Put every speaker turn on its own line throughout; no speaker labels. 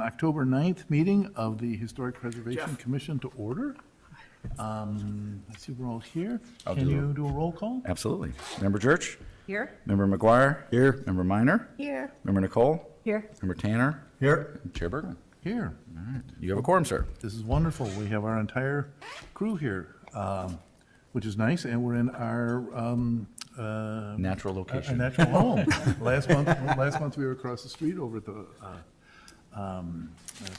October 9th meeting of the Historic Preservation Commission to order. I see we're all here. Can you do a roll call?
Absolutely. Member Church?
Here.
Member McGuire?
Here.
Member Minor?
Here.
Member Nicole?
Here.
Member Tanner?
Here.
And Chair Bergman?
Here.
All right. You have a quorum, sir.
This is wonderful. We have our entire crew here, which is nice, and we're in our
Natural
our
location.
natural home. Last month we were across the street over at the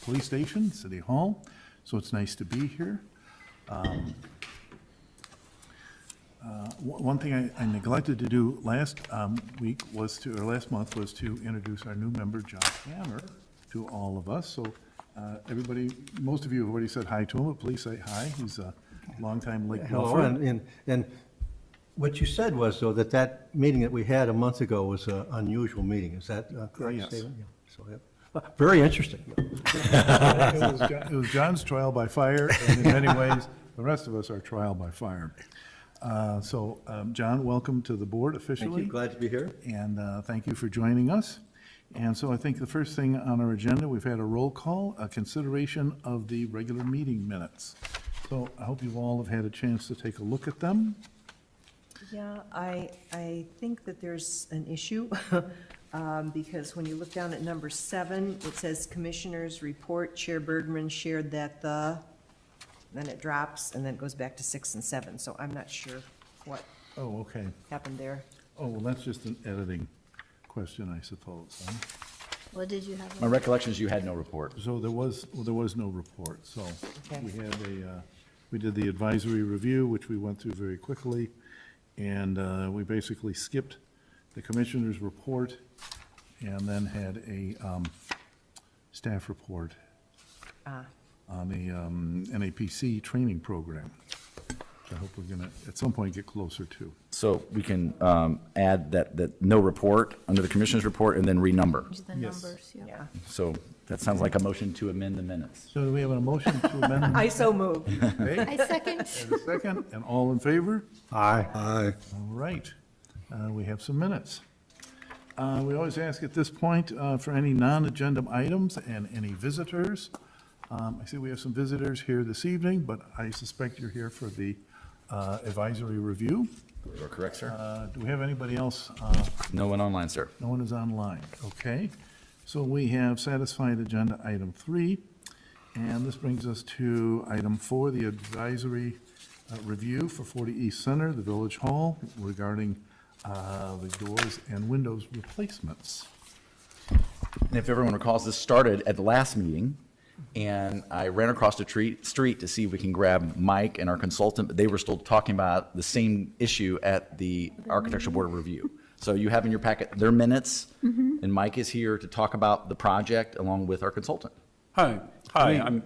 police station, City Hall, so it's nice to be here. One thing I neglected to do last month was to introduce our new member, John Hammer, to all of us. So most of you have already said hi to him, but please say hi. He's a longtime Lake
Hello,
Bluffer.
and what you said was, though, that meeting that we had a month ago was an unusual meeting. Is that correct,
Yes.
Stephen? Yeah. So, yeah. Very interesting.
It was John's trial by fire, and in many ways, the rest of us are trial by fire. John, welcome to the board officially.
Thank you. Glad to be here.
And thank you for joining us. And so I think the first thing on our agenda, we've had a roll call, a consideration of the regular meeting minutes. So I hope you all have had a chance to take a look at them.
Yeah, I think that there's an issue, because when you look down at number 7, it says Commissioners Report, Chair Bergman shared that then it drops, and then it goes back to 6 and 7, so I'm not sure what
Oh, okay.
happened there.
Oh, well, that's just an editing question, I suppose. Huh?
What did you have?
My recollection is you had no report.
So there was no report, so
Okay.
we did the advisory review, which we went through very quickly, and we basically skipped the commissioner's report and then had a staff report on the NAPC training program, which I hope we're gonna, at some point, get closer to.
So we can add that no report under the commissioner's report and then renumber.
Just the
Yes.
numbers, yeah.
Yeah.
So that sounds like a motion to amend the minutes.
So do we have a motion to amend?
I so move.
Okay,
I second.
and a second, and all in favor?
Aye. Aye.
All right, we have some minutes. We always ask at this point for any non-agenda items and any visitors. I see we have some visitors here this evening, but I suspect you're here for the advisory review.
You are correct, sir.
Do we have anybody else?
No one online, sir.
No one is online, okay. So we have satisfied agenda item 3, and this brings us to item 4, the advisory review for 40 East Center, the Village Hall, regarding the doors and windows replacements.
And if everyone recalls, this started at the last meeting, and I ran across the street to see if we can grab Mike and our consultant, but they were still talking about the same issue at the Architectural Board of Review. So you have in your packet their minutes, and Mike is here to talk about the project along with our consultant.
Hi, I'm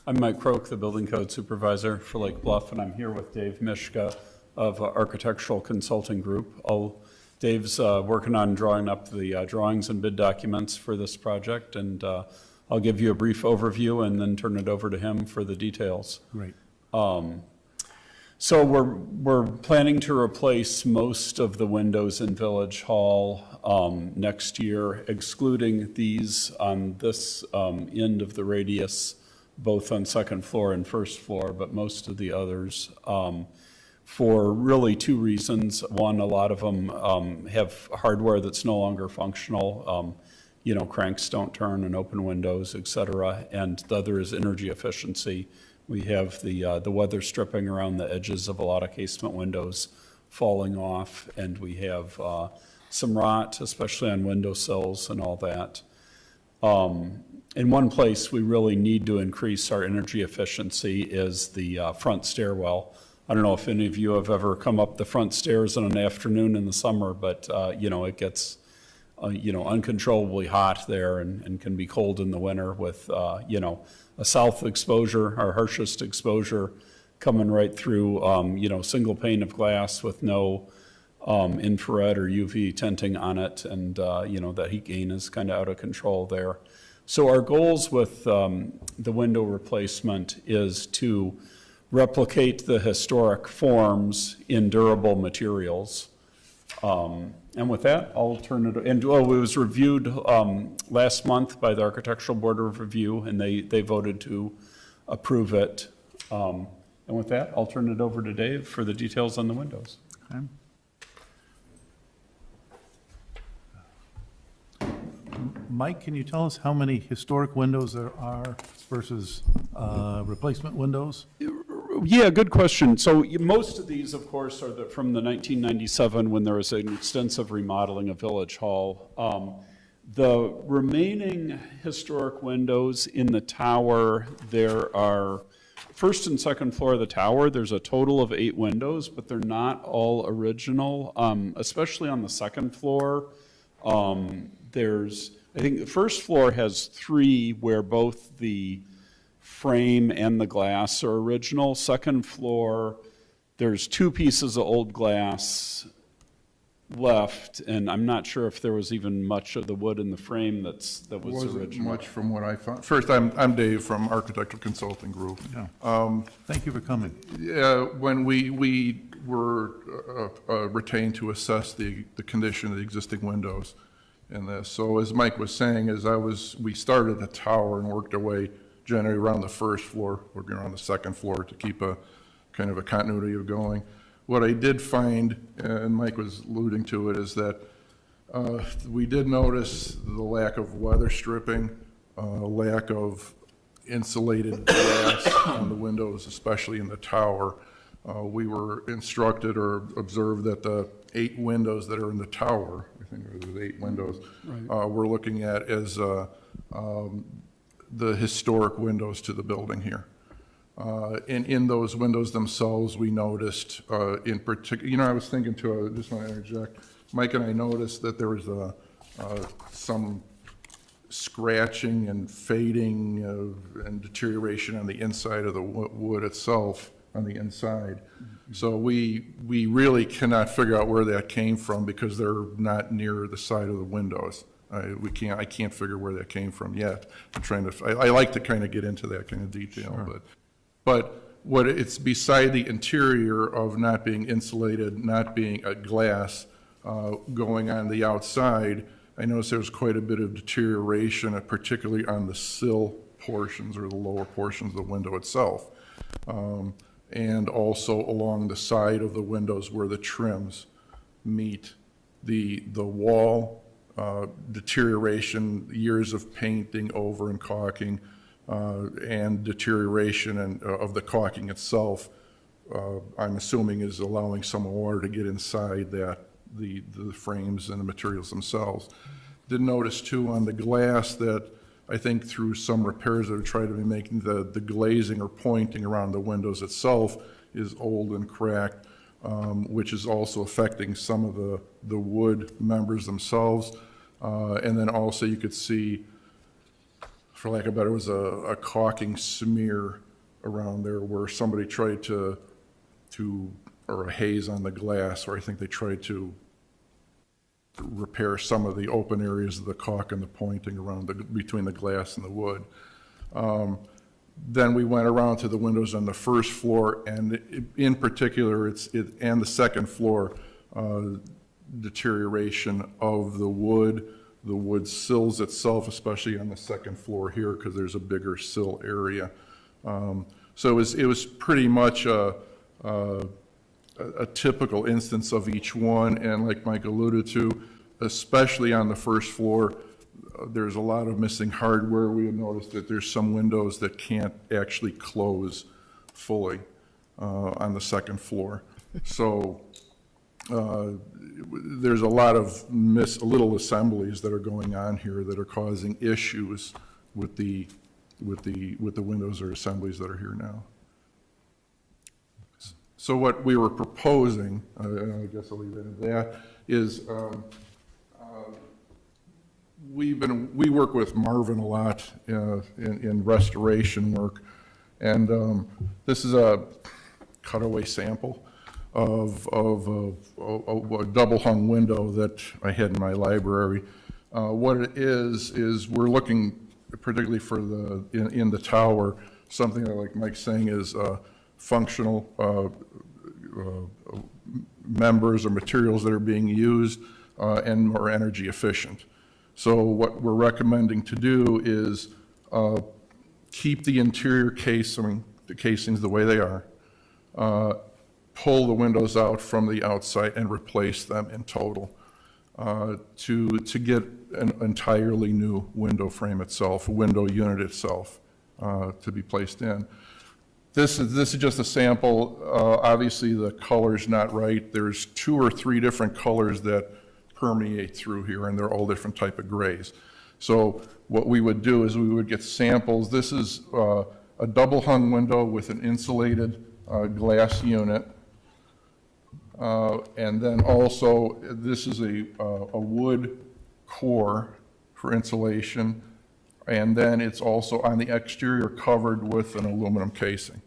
Mike Croak, the Building Code Supervisor for Lake Bluff, and I'm here with Dave Mishka of Architectural Consulting Group. Dave's working on drawing up the drawings and bid documents for this project, and I'll give you a brief overview and then turn it over to him for the details.
Great.
So we're planning to replace most of the windows in Village Hall next year, excluding these on this end of the radius, both on second floor and first floor, but most of the others, for really 2 reasons. One, a lot of them have hardware that's no longer functional. Cranks don't turn and open windows, et cetera. And the other is energy efficiency. We have the weather stripping around the edges of a lot of casement windows falling off, and we have some rot, especially on windowsills and all that. In one place we really need to increase our energy efficiency is the front stairwell. I don't know if any of you have ever come up the front stairs in an afternoon in the summer, but it gets uncontrollably hot there and can be cold in the winter with a south exposure, our harshest exposure, coming right through, single pane of glass with no infrared or UV tinting on it, and that heat gain is kind of out of control there. So our goals with the window replacement is to replicate the historic forms in durable materials. And with that, I'll turn it, and, oh, it was reviewed last month by the Architectural Board of Review, and they voted to approve it. And with that, I'll turn it over to Dave for the details on the windows.
Okay. Mike, can you tell us how many historic windows there are versus replacement windows?
Yeah, good question. So most of these, of course, are from the 1997 when there was an extensive remodeling of Village Hall. The remaining historic windows in the tower, there are first and second floor of the tower, there's a total of 8 windows, but they're not all original, especially on the second floor. I think the first floor has 3 where both the frame and the glass are original. Second floor, there's 2 pieces of old glass left, and I'm not sure if there was even much of the wood in the frame that was
Wasn't
original.
much from what I found. First, I'm Dave from Architectural Consulting Group.
Yeah. Thank you for coming.
Yeah, when we were retained to assess the condition of the existing windows in this. So as Mike was saying, we started the tower and worked our way generally around the first floor, working around the second floor to keep a kind of a continuity of going. What I did find, and Mike was alluding to it, is that we did notice the lack of weather stripping, lack of insulated glass on the windows, especially in the tower. We were instructed or observed that the 8 windows that are in the tower, I think there's 8 windows, we're looking at as the historic windows to the building here. In those windows themselves, we noticed in particular, I was thinking too, I just want to interject, Mike and I noticed that there was some scratching and fading and deterioration on the inside of the wood itself, on the inside. So we really cannot figure out where that came from because they're not near the side of the windows. I can't figure where that came from yet. I like to kind of get into that kind of detail, sure. But what it's beside the interior of not being insulated, not being a glass, going on the outside, I noticed there was quite a bit of deterioration, particularly on the sill portions or the lower portions of the window itself. And also along the side of the windows where the trims meet the wall, deterioration, years of painting over and caulking, and deterioration of the caulking itself, I'm assuming is allowing some water to get inside the frames and the materials themselves. Did notice too on the glass that I think through some repairs that have tried to be making the glazing or pointing around the windows itself is old and cracked, which is also affecting some of the wood members themselves. And then also you could see, for lack of a better, was a caulking smear around there where somebody tried to or a haze on the glass, or I think they tried to repair some of the open areas of the caulk and the pointing around between the glass and the wood. Then we went around to the windows on the first floor, and in particular, and the second floor, deterioration of the wood sills itself, especially on the second floor here, because there's a bigger sill area. So it was pretty much a typical instance of each one, and like Mike alluded to, especially on the first floor, there's a lot of missing hardware. We have noticed that there's some windows that can't actually close fully on the second floor. So there's a lot of little assemblies that are going on here that are causing issues with the windows or assemblies that are here now. So what we were proposing, I guess I'll leave it at that, is we work with Marvin a lot in restoration work, and this is a cutaway sample of a double hung window that I had in my library. What it is we're looking particularly for in the tower, something that, like Mike's saying, is functional members or materials that are being used and more energy efficient. So what we're recommending to do is keep the interior the casings the way they are, pull the windows out from the outside and replace them in total to get an entirely new window frame itself, window unit itself to be placed in. This is just a sample. Obviously, the color's not right. There's 2 or 3 different colors that permeate through here, and they're all different type of grays. So what we would do is we would get samples. This is a double hung window with an insulated glass unit. And then also, this is a wood core for insulation. And then it's also on the exterior covered with an aluminum casing.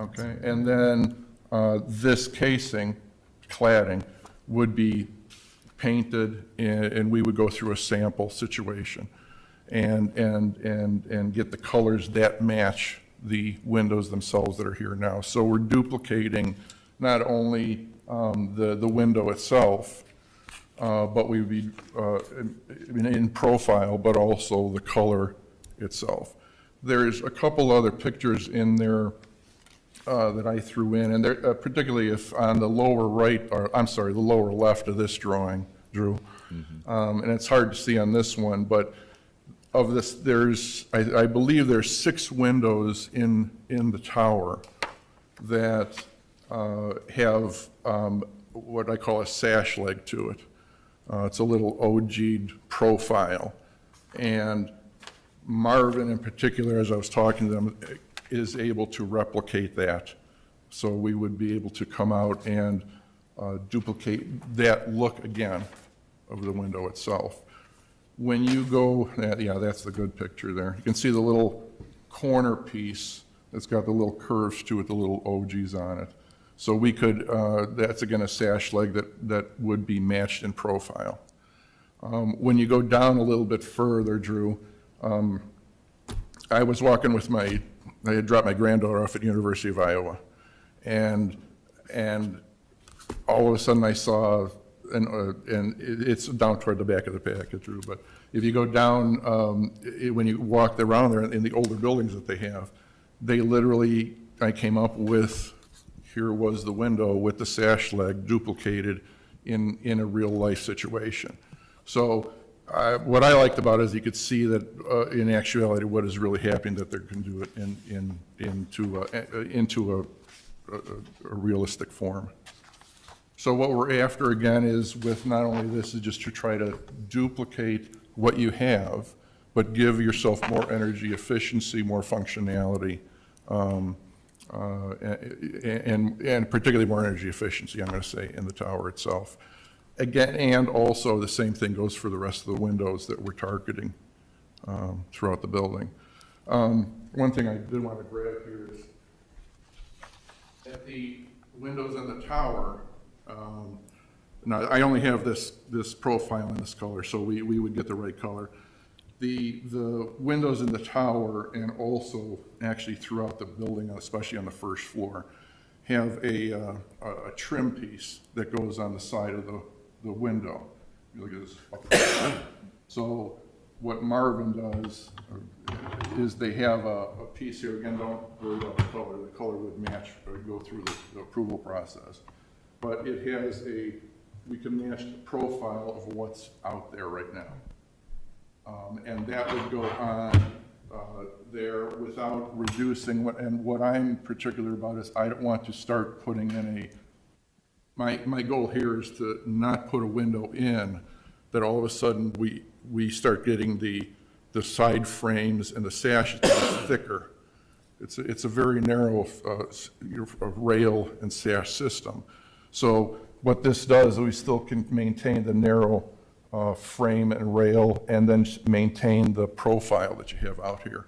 Okay, and then this casing, cladding, would be painted, and we would go through a sample situation and get the colors that match the windows themselves that are here now. So we're duplicating not only the window itself, but we would be in profile, but also the color itself. There's a couple other pictures in there that I threw in, and they're, particularly if on the lower right, or I'm sorry, the lower left of this drawing, Drew, and it's hard to see on this one, but of this, there's, I believe there's 6 windows in the tower that have what I call a sash leg to it. It's a little OG'd profile, and Marvin in particular, as I was talking to them, is able to replicate that. So we would be able to come out and duplicate that look again of the window itself. When you go, yeah, that's the good picture there. You can see the little corner piece that's got the little curves to it, the little OGs on it. So we could, that's again a sash leg that would be matched in profile. When you go down a little bit further, Drew, I was walking with I had dropped my granddaughter off at University of Iowa, and all of a sudden I saw, and it's down toward the back of the package, Drew, but if you go down, when you walk around there in the older buildings that they have, they literally, I came up with, here was the window with the sash leg duplicated in a real life situation. So what I liked about it is you could see that in actuality what is really happening, that they can do it into a realistic form. So what we're after again is with not only this is just to try to duplicate what you have, but give yourself more energy efficiency, more functionality, and particularly more energy efficiency, I'm going to say, in the tower itself. Again, and also the same thing goes for the rest of the windows that we're targeting throughout the building. One thing I did want to grab here is at the windows in the tower, now I only have this profile in this color, so we would get the right color. The windows in the tower and also actually throughout the building, especially on the first floor, have a trim piece that goes on the side of the window. You look at this up there. So what Marvin does is they have a piece here. Again, don't worry about the color. The color would match or go through the approval process. But it has we can match the profile of what's out there right now. And that would go on there without reducing and what I'm particular about is I don't want to start putting in my goal here is to not put a window in that all of a sudden we start getting the side frames and the sash thicker. It's a very narrow rail and sash system. So what this does is we still can maintain the narrow frame and rail and then maintain the profile that you have out here.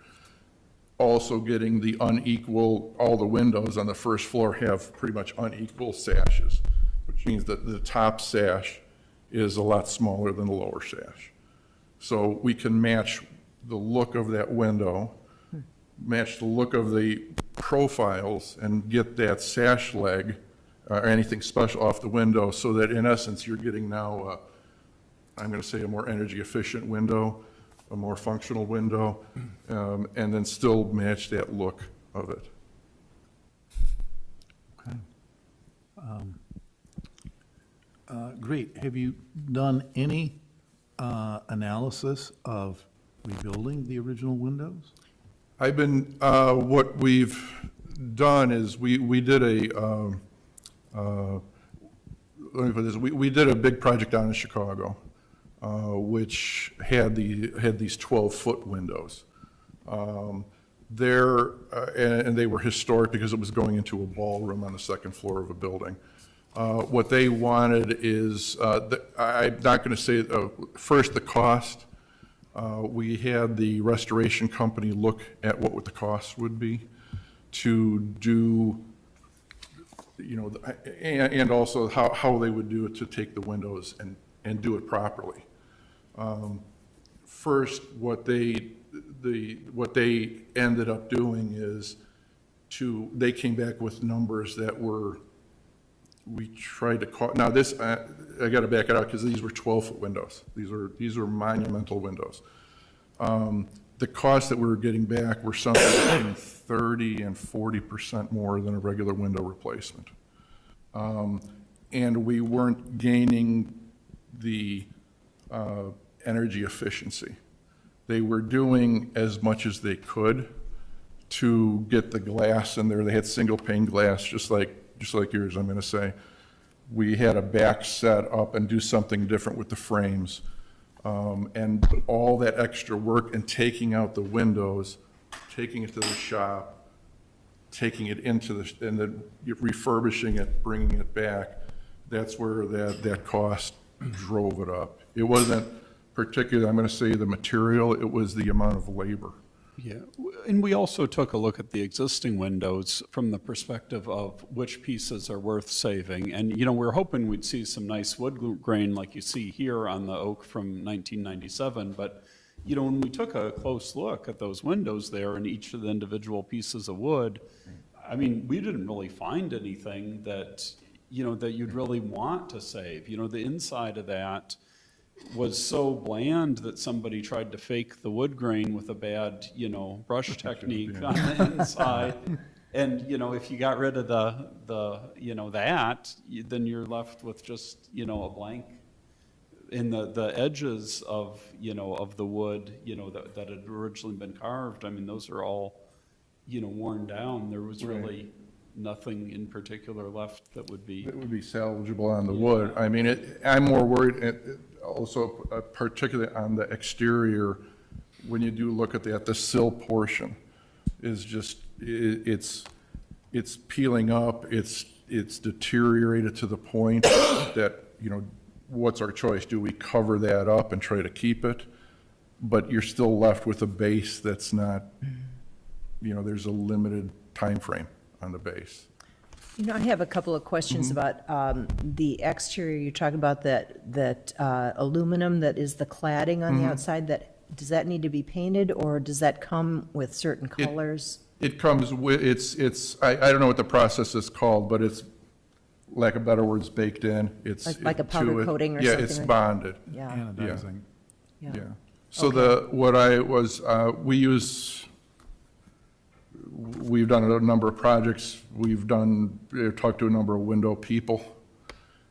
Also getting the unequal, all the windows on the first floor have pretty much unequal sashes, which means that the top sash is a lot smaller than the lower sash. So we can match the look of that window, match the look of the profiles, and get that sash leg or anything special off the window, so that in essence, you're getting now, I'm going to say, a more energy efficient window, a more functional window, and then still match that look of it.
Okay. Great. Have you done any analysis of rebuilding the original windows?
I've been, what we've done is we did a, let me put this, we did a big project down in Chicago, which had these 12-foot windows. There, and they were historic because it was going into a ballroom on the second floor of a building. What they wanted is, I'm not going to say, first, the cost. We had the restoration company look at what the cost would be to do, you know, and also how they would do it to take the windows and do it properly. First, what they ended up doing is they came back with numbers that were, we tried to call, now this, I got to back it out because these were 12-foot windows. These were monumental windows. The costs that we were getting back were something between 30 and 40% more than a regular window replacement. And we weren't gaining the energy efficiency. They were doing as much as they could to get the glass in there. They had single pane glass, just like yours, I'm going to say. We had a back set up and do something different with the frames. And all that extra work and taking out the windows, taking it to the shop, taking it into and then refurbishing it, bringing it back, that's where that cost drove it up. It wasn't particularly, I'm going to say, the material, it was the amount of labor.
Yeah, and we also took a look at the existing windows from the perspective of which pieces are worth saving. And, you know, we're hoping we'd see some nice wood grain like you see here on the oak from 1997. But, you know, when we took a close look at those windows there and each of the individual pieces of wood, I mean, we didn't really find anything that, you know, that you'd really want to save. You know, the inside of that was so bland that somebody tried to fake the wood grain with a bad, you know, brush technique on the inside. And, you know, if you got rid of the you know, then you're left with just, you know, a blank. In the edges of, you know, of the wood, you know, that had originally been carved, I mean, those are all, you know, worn down. There was really nothing in particular left that would be.
It would be salvageable on the wood. I mean, I'm more worried, also particularly on the exterior, when you do look at the sill portion is just, it's peeling up, it's deteriorated to the point that, you know, what's our choice? Do we cover that up and try to keep it? But you're still left with a base that's not, you know, there's a limited time frame on the base.
You know, I have a couple of questions about the exterior. You talk about that aluminum that is the cladding on the outside. Does that need to be painted, or does that come with certain colors?
It comes with, I don't know what the process is called, but it's, lack of better words, baked in. It's
Like a powder coating or
yeah,
something?
it's
like-
bonded.
Yeah,
Anodizing.
yeah.
Yeah. So we've done a number of projects. We've talked to a number of window people,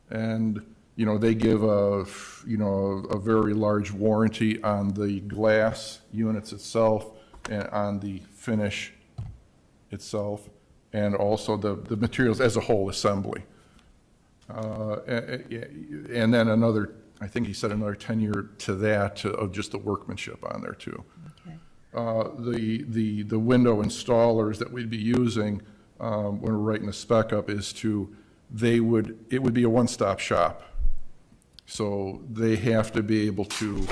and, you know, they give a very large warranty on the glass units itself and on the finish itself, and also the materials as a whole assembly. And then I think he said another 10-year to that of just the workmanship on there too.
Okay.
The window installers that we'd be using when we're writing the spec up is it would be a one-stop shop. So they have to be able to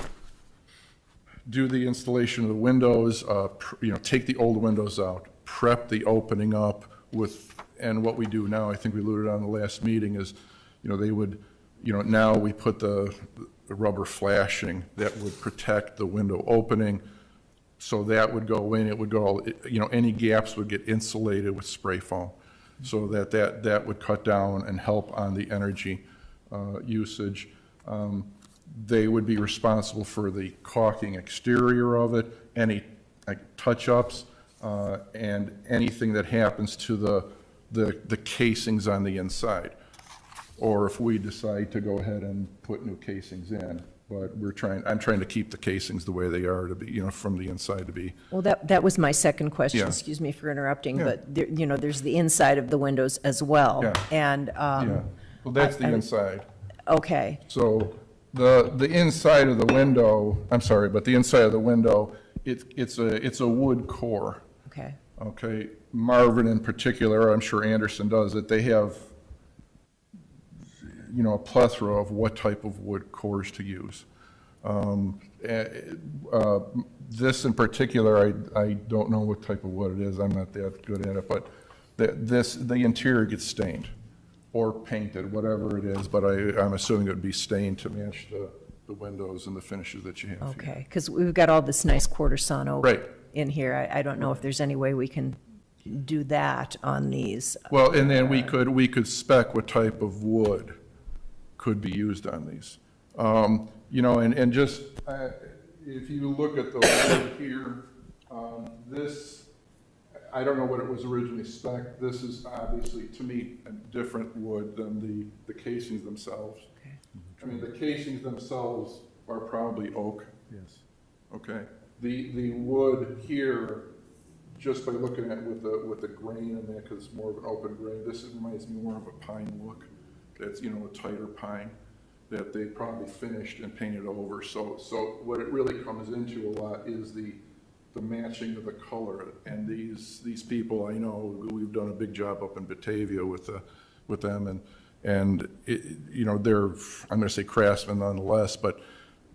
do the installation of the windows, you know, take the old windows out, prep the opening up and what we do now, I think we alluded on the last meeting, is, you know, they would, you know, now we put the rubber flashing that would protect the window opening. So that would go in, it would go, you know, any gaps would get insulated with spray foam. so that would cut down and help on the energy usage. They would be responsible for the caulking exterior of it, any touch-ups, and anything that happens to the casings on the inside. Or if we decide to go ahead and put new casings in, but I'm trying to keep the casings the way they are to be, from the inside to be.
Well, that was my second question,
Yeah.
excuse me for interrupting,
Yeah.
but there, there's the inside of the windows as well.
Yeah.
And,
Yeah, well, that's the inside.
okay,
So the inside of the window, I'm sorry, but the inside of the window, it's a wood core,
okay,
okay? Marvin in particular, I'm sure Anderson does it, they have, a plethora of what type of wood cores to use. This in particular, I don't know what type of wood it is, I'm not that good at it, but the interior gets stained or painted, whatever it is, but I'm assuming it would be stained to match the windows and the finishes that you have here.
okay, because we've got all this nice quarter sawn oak
Right.
in here. I don't know if there's any way we can do that on these.
Well, and then we could spec what type of wood could be used on these. And just, if you look at the wood here, this, I don't know what it was originally spec'd. This is obviously, to me, a different wood than the casings themselves.
Okay.
I mean, the casings themselves are probably oak,
Yes.
okay? The wood here, just by looking at it with the grain in there, because it's more of an open grain, this reminds me more of a pine look. That's, a tighter pine that they probably finished and painted over. So what it really comes into a lot is the matching of the color. And these people, I know, we've done a big job up in Batavia with them, and they're, I'm going to say craftsmen nonetheless, but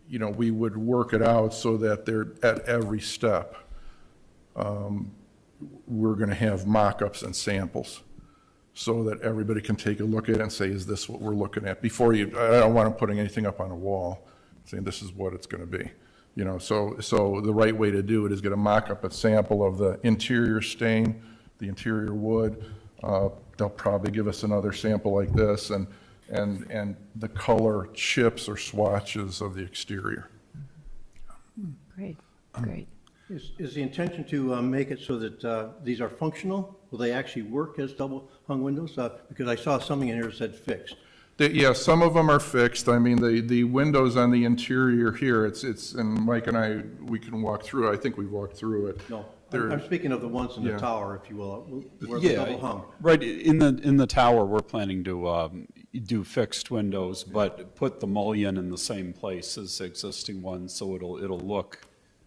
we would work it out so that they're at every step. We're going to have mock-ups and samples, so that everybody can take a look at it and say, is this what we're looking at? Before I don't want them putting anything up on a wall, saying this is what it's going to be. So the right way to do it is get a mock-up, a sample of the interior stain, the interior wood. They'll probably give us another sample like this, and the color chips or swatches of the exterior.
Great, great.
Is the intention to make it so that these are functional? Will they actually work as double hung windows? Because I saw something in here that said fixed.
Yeah, some of them are fixed. I mean, the windows on the interior here, and Mike and I, we can walk through it. I think we've walked through it.
No,
They're-
I'm speaking of the ones in the
Yeah.
tower, if you will, where they're double hung.
Right, in the tower, we're planning to do fixed windows, but put the mullion in the same place as the existing ones, so it'll look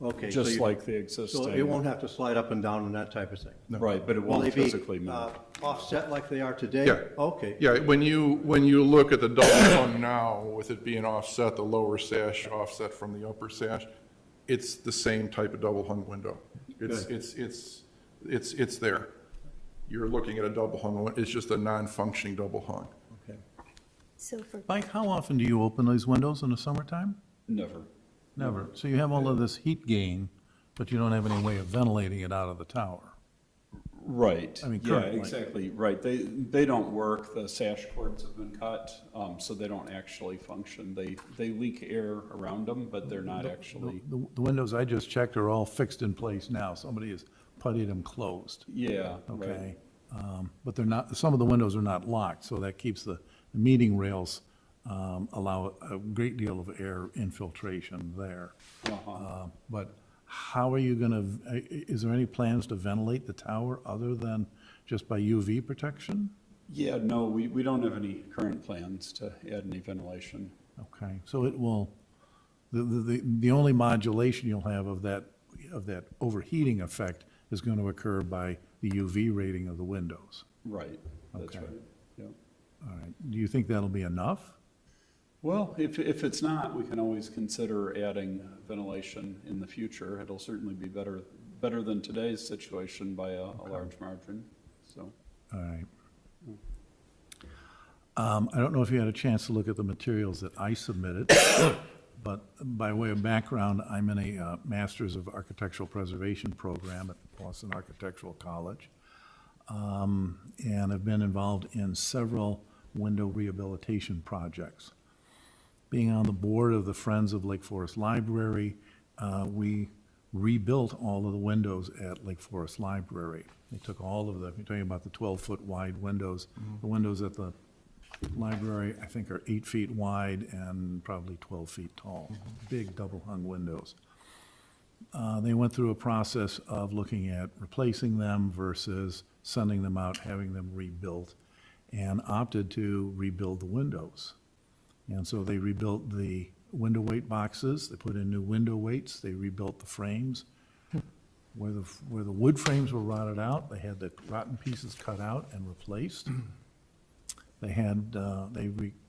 Okay, so
just
you-
like the existing.
So it won't have to slide up and down and that type of thing?
Right, but it
Will
won't
they be
physically move.
offset like they are today?
Yeah.
Okay.
Yeah, when you look at the double hung now, with it being offset, the lower sash offset from the upper sash, it's the same type of double hung window. It's there. You're looking at a double hung, it's just a non-functioning double hung.
Okay.
So for,
Mike, how often do you open these windows in the summertime?
Never.
Never. So you have all of this heat gain, but you don't have any way of ventilating it out of the tower.
Right.
I mean,
Yeah,
currently.
exactly, right. They don't work, the sash cords have been cut, so they don't actually function. They leak air around them, but they're not actually,
The windows I just checked are all fixed in place now. Somebody has puttied them closed.
yeah, right.
Okay. But they're not, some of the windows are not locked, so that keeps the meeting rails, allow a great deal of air infiltration there. But how are you gonna, is there any plans to ventilate the tower other than just by UV protection?
Yeah, no, we don't have any current plans to add any ventilation.
Okay, so it will, the only modulation you'll have of that overheating effect is going to occur by the UV rating of the windows.
Right, that's
Okay.
right, yeah.
All right, do you think that'll be enough?
Well, if it's not, we can always consider adding ventilation in the future. It'll certainly be better than today's situation by a large margin, so.
All right. I don't know if you had a chance to look at the materials that I submitted, but by way of background, I'm in a Masters of Architectural Preservation program at Boston Architectural College. and have been involved in several window rehabilitation projects. Being on the board of the Friends of Lake Forest Library, we rebuilt all of the windows at Lake Forest Library. They took all of the, you're talking about the 12-foot wide windows. The windows at the library, I think, are 8 feet wide and probably 12 feet tall. Big double-hung windows. They went through a process of looking at replacing them versus sending them out, having them rebuilt, and opted to rebuild the windows. And so they rebuilt the window weight boxes, they put in new window weights, they rebuilt the frames. Where the wood frames were rotted out, they had the rotten pieces cut out and replaced. They had,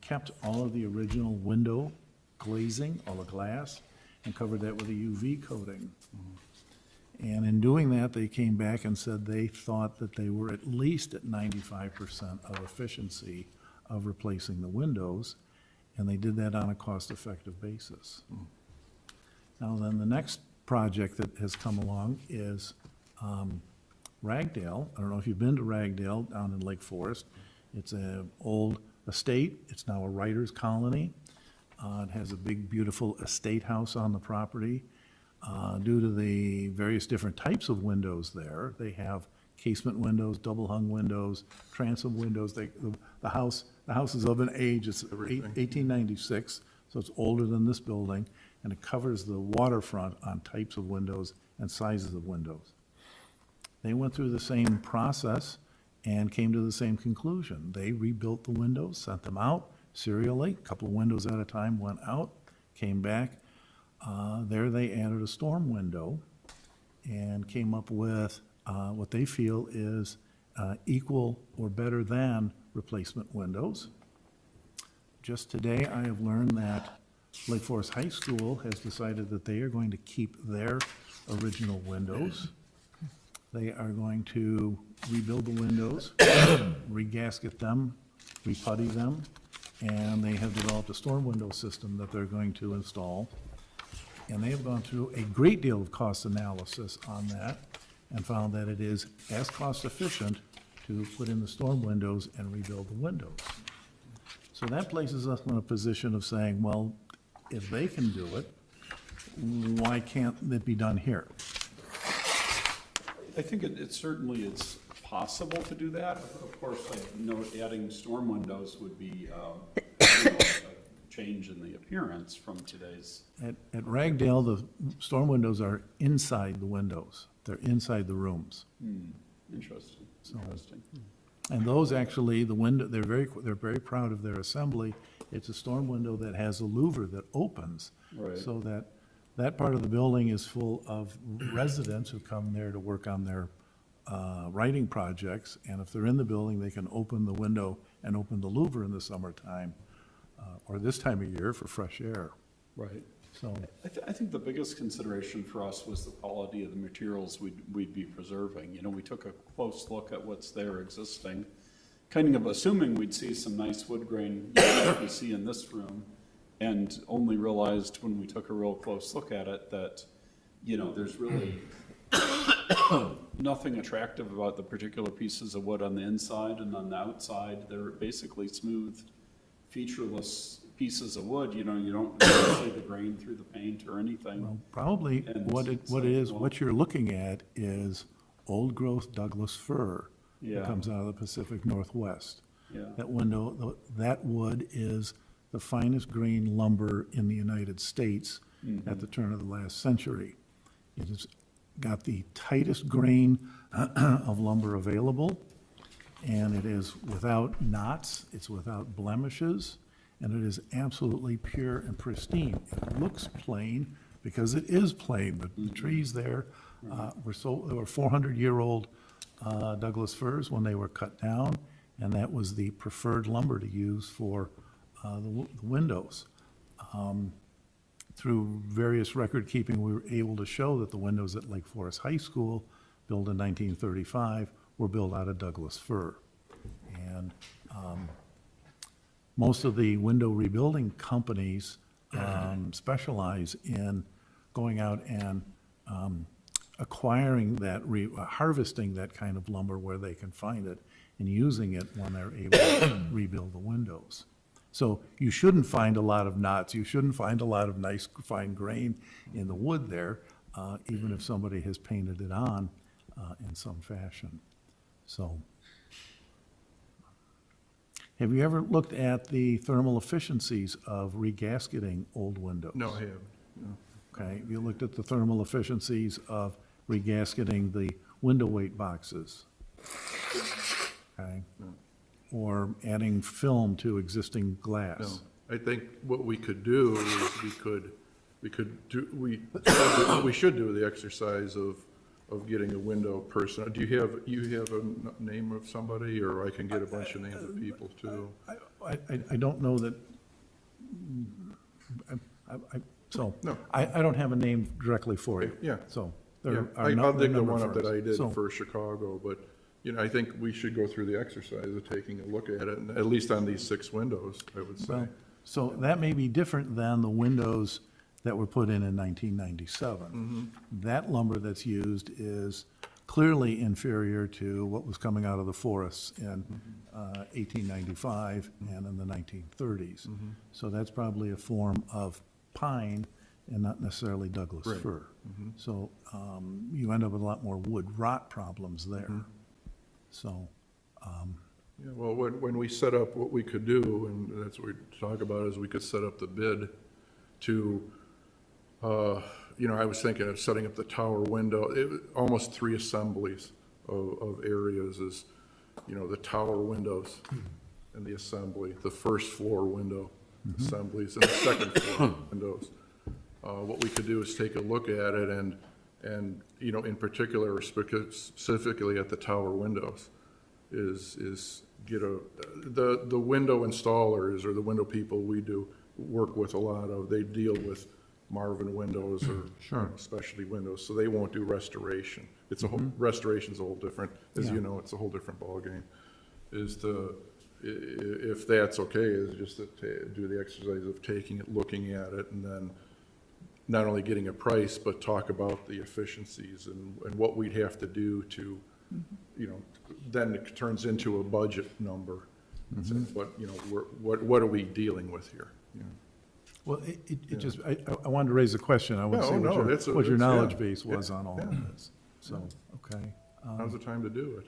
kept all of the original window glazing, all the glass, and covered that with a UV coating. And in doing that, they came back and said they thought that they were at least at 95% of efficiency of replacing the windows, and they did that on a cost-effective basis. Now then, the next project that has come along is Ragdale. I don't know if you've been to Ragdale down in Lake Forest. It's an old estate. It's now a writer's colony. It has a big, beautiful estate house on the property. Due to the various different types of windows there, they have casement windows, double-hung windows, transom windows. The house is of an age, it's 1896, so it's older than this building, and it covers the waterfront on types of windows and sizes of windows. They went through the same process and came to the same conclusion. They rebuilt the windows, sent them out serially, a couple of windows at a time went out, came back. There they added a storm window and came up with what they feel is equal or better than replacement windows. Just today, I have learned that Lake Forest High School has decided that they are going to keep their original windows. They are going to rebuild the windows, re-gasket them, re-putty them, and they have developed a storm window system that they're going to install. And they have gone through a great deal of cost analysis on that and found that it is as cost efficient to put in the storm windows and rebuild the windows. So that places us in a position of saying, well, if they can do it, why can't it be done here?
I think it certainly is possible to do that. Of course, adding storm windows would be a change in the appearance from today's.
At Ragdale, the storm windows are inside the windows. They're inside the rooms.
Interesting.
And those actually, the window, they're very proud of their assembly. It's a storm window that has a louver that opens.
Right.
So that part of the building is full of residents who come there to work on their writing projects. And if they're in the building, they can open the window and open the louver in the summertime, or this time of year for fresh air.
Right.
So,
I think the biggest consideration for us was the quality of the materials we'd be preserving. You know, we took a close look at what's there existing, kind of assuming we'd see some nice wood grain like we see in this room, and only realized when we took a real close look at it that, you know, there's really nothing attractive about the particular pieces of wood on the inside, and on the outside, they're basically smooth, featureless pieces of wood. You know, you don't see the grain through the paint or anything.
well, probably
And
what it is,
well,
what you're looking at is old-growth Douglas fir that
Yeah.
comes out of the Pacific Northwest.
Yeah.
That wood is the finest grain lumber in the United States at the turn of the last century. It has got the tightest grain of lumber available, and it is without knots, it's without blemishes, and it is absolutely pure and pristine. It looks plain because it is plain, but the trees there were 400-year-old Douglas firs when they were cut down, and that was the preferred lumber to use for the windows. Through various record keeping, we were able to show that the windows at Lake Forest High School, built in 1935, were built out of Douglas fir. And most of the window rebuilding companies specialize in going out and acquiring that, harvesting that kind of lumber where they can find it and using it when they're able to rebuild the windows. So you shouldn't find a lot of knots, you shouldn't find a lot of nice fine grain in the wood there, even if somebody has painted it on in some fashion. So, have you ever looked at the thermal efficiencies of regasketing old windows?
No, I haven't, no.
Okay, have you looked at the thermal efficiencies of regasketing the window weight boxes? Okay, or adding film to existing
No,
glass?
I think what we could do is we should do the exercise of getting a window person. Do you have a name of somebody, or I can get a bunch of names of people too?
I don't know that, so,
No.
I don't have a name directly for you.
Yeah.
So,
Yeah,
there are
I'll
a
dig the
number
one
of
up that I
firms.
did
So-
for Chicago, but, I think we should go through the exercise of taking a look at it, and at least on these 6 windows, I would say.
Well, so that may be different than the windows that were put in 1997.
Mm-hmm.
That lumber that's used is clearly inferior to what was coming out of the forests in 1895 and in the 1930s.
Mm-hmm.
So that's probably a form of pine and not necessarily Douglas
Right.
fir. So you end up with a lot more wood rot problems there. So,
Yeah, well, when we set up what we could do, and that's what we talk about, is we could set up the bid to, I was thinking of setting up the tower window, almost 3 assemblies of areas is, the tower windows and the assembly, the first floor window assemblies and the second floor windows. What we could do is take a look at it and in particular, specifically at the tower windows, is get the window installers or the window people we do work with a lot of, they deal with Marvin windows or specialty windows, so they won't do restoration. It's a whole, restoration's a whole different, as you know, it's a whole different ballgame. If that's okay, is just to do the exercise of taking it, looking at it, and then not only getting a price, but talk about the efficiencies and what we'd have to do to, then it turns into a budget number. What are we dealing with here?
well, it just, I wanted to raise a question. I want to see
No,
what your knowledge
yeah,
base was
yeah,
on all
yeah.
of this. So, okay.
Now's the time to do it.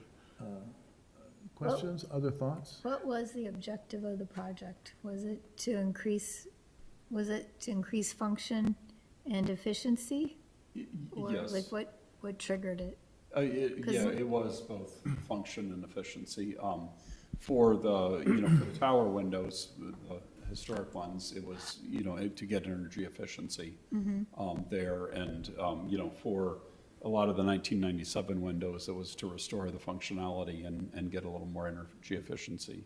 Questions, other thoughts?
What was the objective of the project? Was it to increase function and efficiency? Or
Yes.
like what triggered it?
Yeah, it was both function and efficiency. For the, for the tower windows, the historic ones, it was, to get energy efficiency there. And, for a lot of the 1997 windows, it was to restore the functionality and get a little more energy efficiency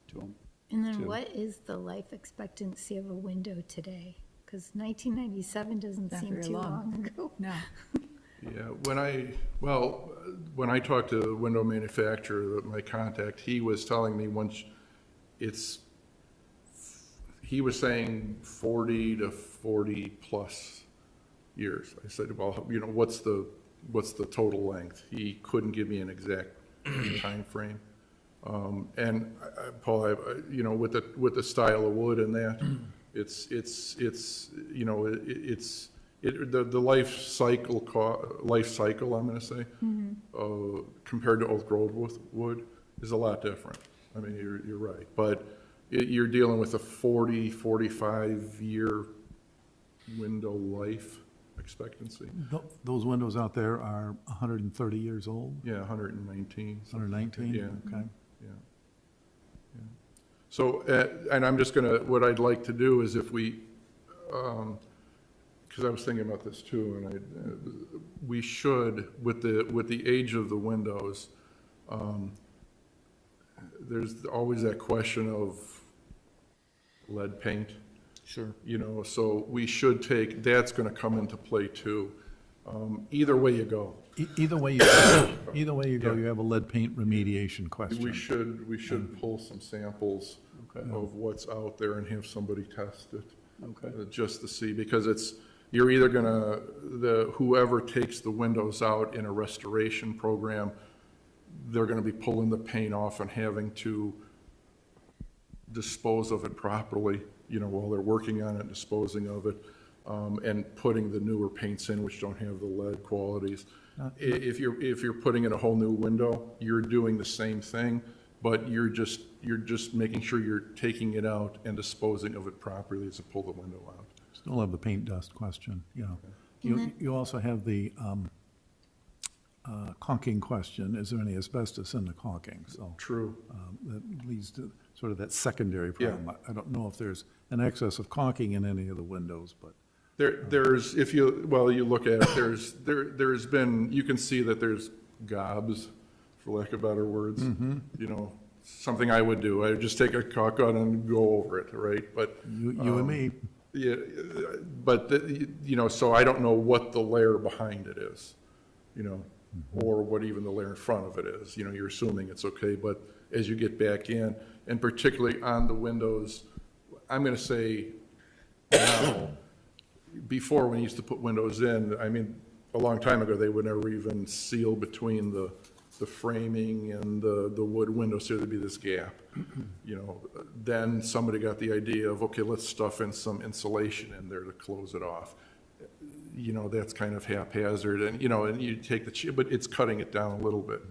to them.
And then
Two.
what is the life expectancy of a window today? Because 1997 doesn't
Not
seem
very
too
long.
long ago.
No.
Yeah, when I talked to the window manufacturer, my contact, he was telling me he was saying 40 to 40 plus years. I said, well, what's the total length? He couldn't give me an exact time frame. And Paul, with the style of wood and that, the life cycle, I'm going to say, compared to oak grove wood is a lot different. I mean, you're right, but you're dealing with a 40, 45-year window life expectancy.
Those windows out there are 130 years old,
Yeah, 119.
119?
Yeah.
Okay.
Yeah. So, and I'm just gonna, what I'd like to do is if we, because I was thinking about this too, and we should, with the age of the windows, there's always that question of lead paint.
Sure.
So we should that's gonna come into play too. Either way you go.
Either way you go, you
Yeah.
have a lead paint remediation question.
We should pull some samples of what's out there and have somebody test it.
Okay.
Just to see, because you're either gonna, whoever takes the windows out in a restoration program, they're gonna be pulling the paint off and having to dispose of it properly, while they're working on it, disposing of it, and putting the newer paints in, which don't have the lead qualities. If you're putting in a whole new window, you're doing the same thing, but you're just making sure you're taking it out and disposing of it properly as to pull the window out.
Still have the paint dust question, You also have the caulking question. Is there any asbestos in the caulking? So
True.
that leads to sort of that secondary problem. I don't know if there's an excess of caulking in any of the windows, but.
There's, you look at it, there's been, you can see that there's gobs, for lack of better words. Something I would do, I would just take a caulk gun and go over it, right? But
You and me.
yeah, but so I don't know what the layer behind it is, or what even the layer in front of it is. You're assuming it's okay, but as you get back in, and particularly on the windows, I'm going to say now. Before, when you used to put windows in, a long time ago, they would never even seal between the framing and the wood windows, so there'd be this gap. Then somebody got the idea of, okay, let's stuff in some insulation in there to close it off. That's kind of haphazard, and you take but it's cutting it down a little bit.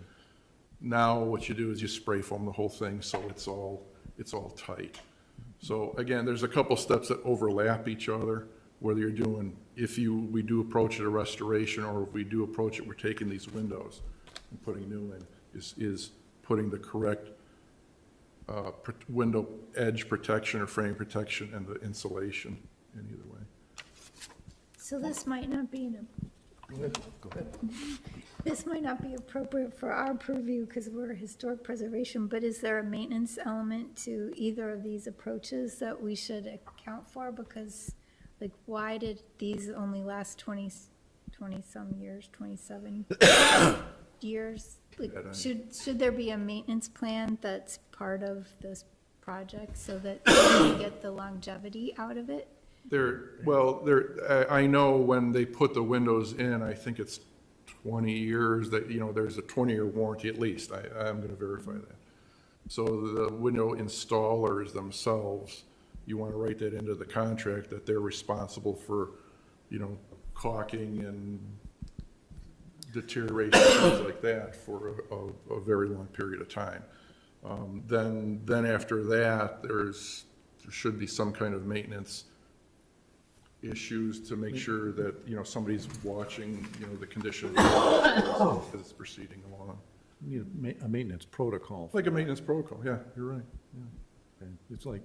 Now what you do is you spray foam the whole thing, so it's all tight. So again, there's a couple steps that overlap each other. Whether you're doing, we do approach it a restoration, or if we do approach it, we're taking these windows and putting new in, is putting the correct window edge protection or frame protection and the insulation in either way.
So this might not be this might not be appropriate for our purview because we're historic preservation, but is there a maintenance element to either of these approaches that we should account for? Because why did these only last 20 some years, 27 years? Should there be a maintenance plan that's part of this project so that we get the longevity out of it?
I know when they put the windows in, I think it's 20 years that, there's a 20-year warranty at least. I'm going to verify that. So the window installers themselves, you want to write that into the contract that they're responsible for, caulking and deterioration, things like that for a very long period of time. Then after that, there should be some kind of maintenance issues to make sure that, somebody's watching, the condition of the house as it's proceeding along.
You need a maintenance protocol.
Like a maintenance protocol, yeah, you're right. Yeah.
It's like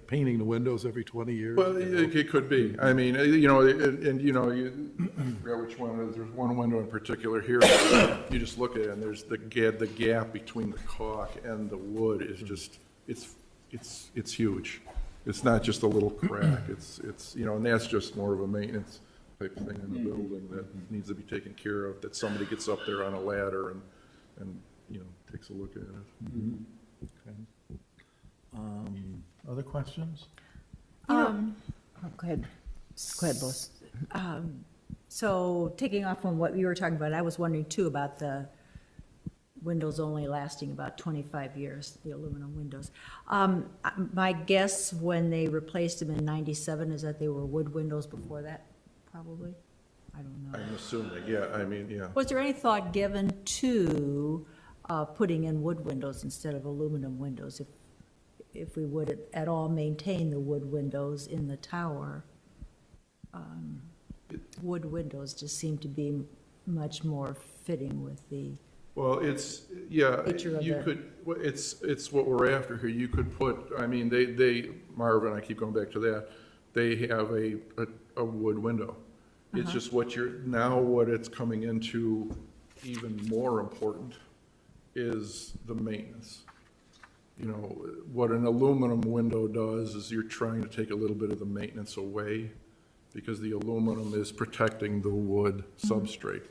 painting the windows every 20 years.
Well, it could be. I forgot which one it is. There's one window in particular here. You just look at it, and there's the gap between the caulk and the wood is just, it's huge. It's not just a little crack. It's and that's just more of a maintenance type thing in the building that needs to be taken care of. That somebody gets up there on a ladder and takes a look at it.
Okay. Other questions?
Go ahead. Go ahead, Lois. So taking off on what you were talking about, I was wondering too about the windows only lasting about 25 years, the aluminum windows. My guess when they replaced them in 97 is that they were wood windows before that, probably? I don't know.
I'm assuming, yeah.
Was there any thought given to putting in wood windows instead of aluminum windows? If we would at all maintain the wood windows in the tower, wood windows just seem to be much more fitting with the
Well, it's, yeah,
Picture of
you
it.
could, it's what we're after here. You could put, they, Marvin, I keep going back to that, they have a wood window. It's just what it's coming into even more important is the maintenance. What an aluminum window does is you're trying to take a little bit of the maintenance away because the aluminum is protecting the wood substrate.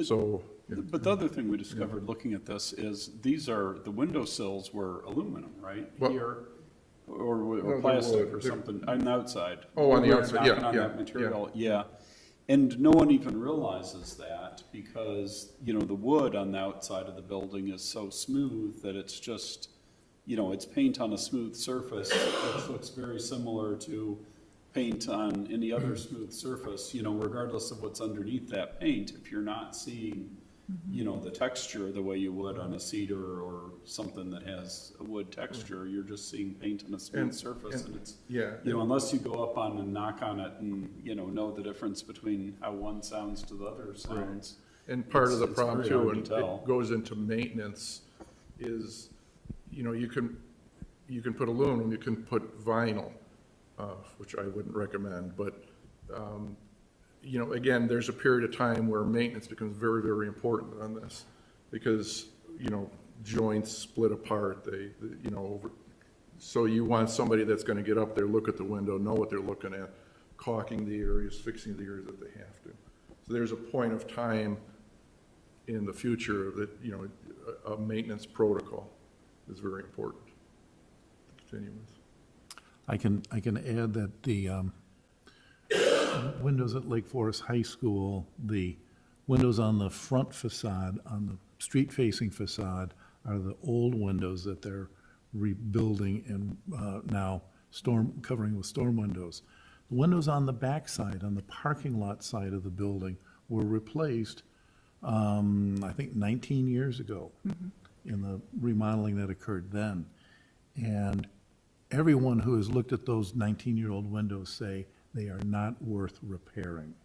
So, yeah.
But the other thing we discovered looking at this is the windowsills were aluminum, right?
Well-
Here, or
they're
plastic
wood.
or something on the outside.
Oh, on the
We were
outside, yeah,
knocking on
yeah,
that material, yeah. And no one even realizes that because, you know, the wood on the outside of the building is so smooth that it's just, you know, it's paint on a smooth surface, which looks very similar to paint on any other smooth surface, you know, regardless of what's underneath that paint. If you're not seeing, you know, the texture the way you would on a cedar or something that has a wood texture, you're just seeing paint on a smooth surface, and it's,
Yeah.
you know, unless you go up on and knock on it and, you know the difference between how one sounds to the other sounds.
And part of the
It's
problem
very
too,
hard
and
to tell.
it goes into maintenance, is, you know, you can put aluminum, you can put vinyl, which I wouldn't recommend, but, you know, again, there's a period of time where maintenance becomes very, very important on this, because, you know, joints split apart, you know, so you want somebody that's gonna get up there, look at the window, know what they're looking at, caulking the areas, fixing the areas that they have to. So there's a point of time in the future that, you know, a maintenance protocol is very important to continue with.
I can add that the windows at Lake Forest High School, the windows on the front facade, on the street-facing facade, are the old windows that they're rebuilding and now covering with storm windows. The windows on the back side, on the parking lot side of the building, were replaced, I think 19 years ago in the remodeling that occurred then. And everyone who has looked at those 19-year-old windows say they are not worth repairing.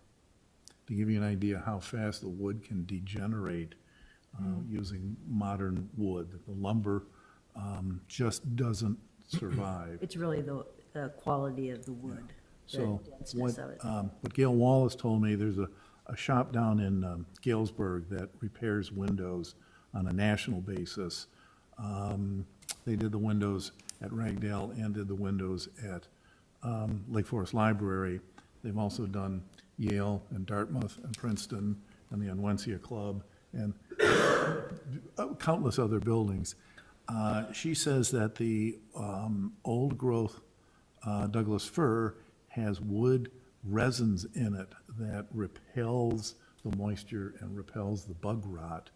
To give you an idea how fast the wood can degenerate using modern wood, the lumber just doesn't survive.
It's really the quality of the wood, the
So
denseness of it.
what Gail Wallace told me, there's a shop down in Galesburg that repairs windows on a national basis. They did the windows at Ragdale and did the windows at Lake Forest Library. They've also done Yale and Dartmouth and Princeton and the Onwensia Club and countless other buildings. She says that the old growth Douglas fir has wood resins in it that repels the moisture and repels the bug rot,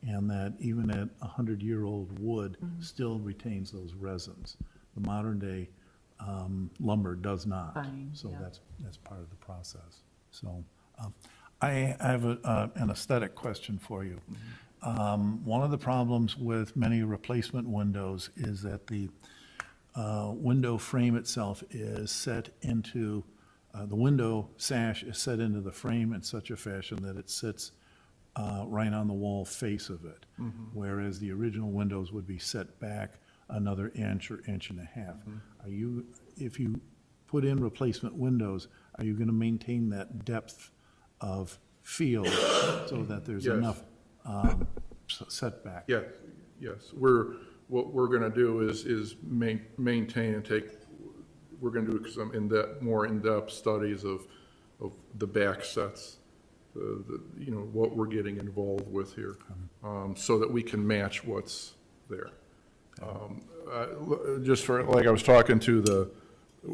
and that even at 100-year-old wood still retains those resins. The modern day lumber does not.
Fine,
So
yeah.
that's part of the process. So I have an aesthetic question for you. One of the problems with many replacement windows is that the window frame itself is set into, the window sash is set into the frame in such a fashion that it sits right on the wall face of it, whereas the original windows would be set back another inch or inch and a half. Are you, if you put in replacement windows, are you going to maintain that depth of field so that there's
Yes.
enough setback?
Yes, yes. What we're gonna do is maintain and we're gonna do some more in-depth studies of the back sets, you know, what we're getting involved with here, so that we can match what's there. Just for, like I was talking to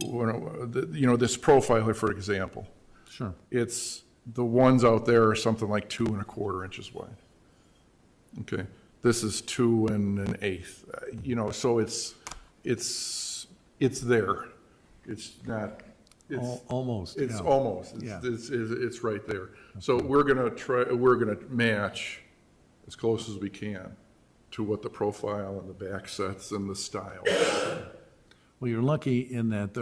you know, this profiler, for example.
Sure.
It's, the ones out there are something like 2 1/4 inches wide. Okay, this is 2 1/8. You know, so it's there. It's not,
Almost,
it's
yeah.
almost,
Yeah.
it's right there. So we're gonna match as close as we can to what the profile and the back sets and the style.
Well, you're lucky in that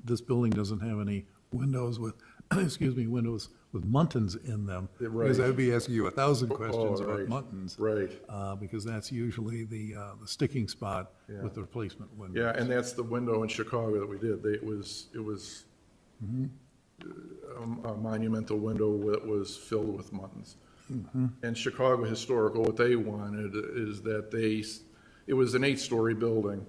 this building doesn't have any windows with, excuse me, windows with muntins in them.
Right.
Because I'd be asking you 1,000 questions about
right.
muntins.
Right.
Because that's usually the sticking spot with the replacement windows.
Yeah, and that's the window in Chicago that we did. It was a monumental window that was filled with muntins. And Chicago Historical, what they wanted is that it was an 8-story building,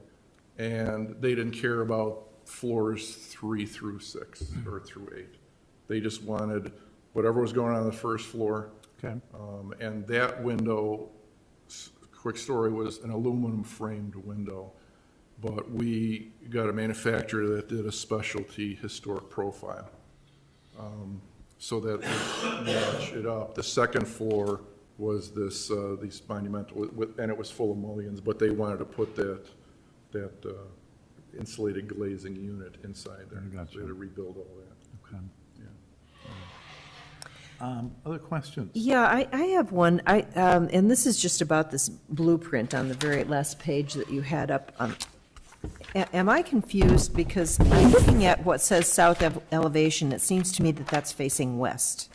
and they didn't care about floors 3 through 6 or through 8. They just wanted whatever was going on the first floor.
Okay.
And that window, quick story, was an aluminum framed window, but we got a manufacturer that did a specialty historic profile. so that would match it up. The second floor was this, these monumental, and it was full of mullions, but they wanted to put that insulated glazing unit inside there.
Gotcha.
So they had to rebuild all that.
Okay.
Yeah.
Other questions?
Yeah, I have one. And this is just about this blueprint on the very last page that you had up. Am I confused? Because I'm looking at what says south elevation. It seems to me that that's facing west.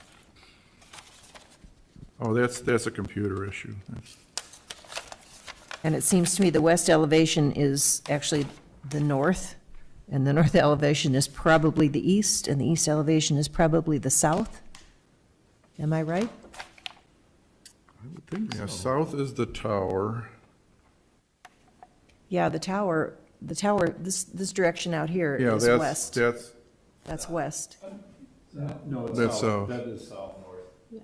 Oh, that's a computer issue.
And it seems to me the west elevation is actually the north, and the north elevation is probably the east, and the east elevation is probably the south. Am I right?
I would think
Yeah,
so.
south is the tower.
Yeah, the tower, this direction out here
Yeah,
is west. That's west.
No, it's
That's
south.
south.
That is south.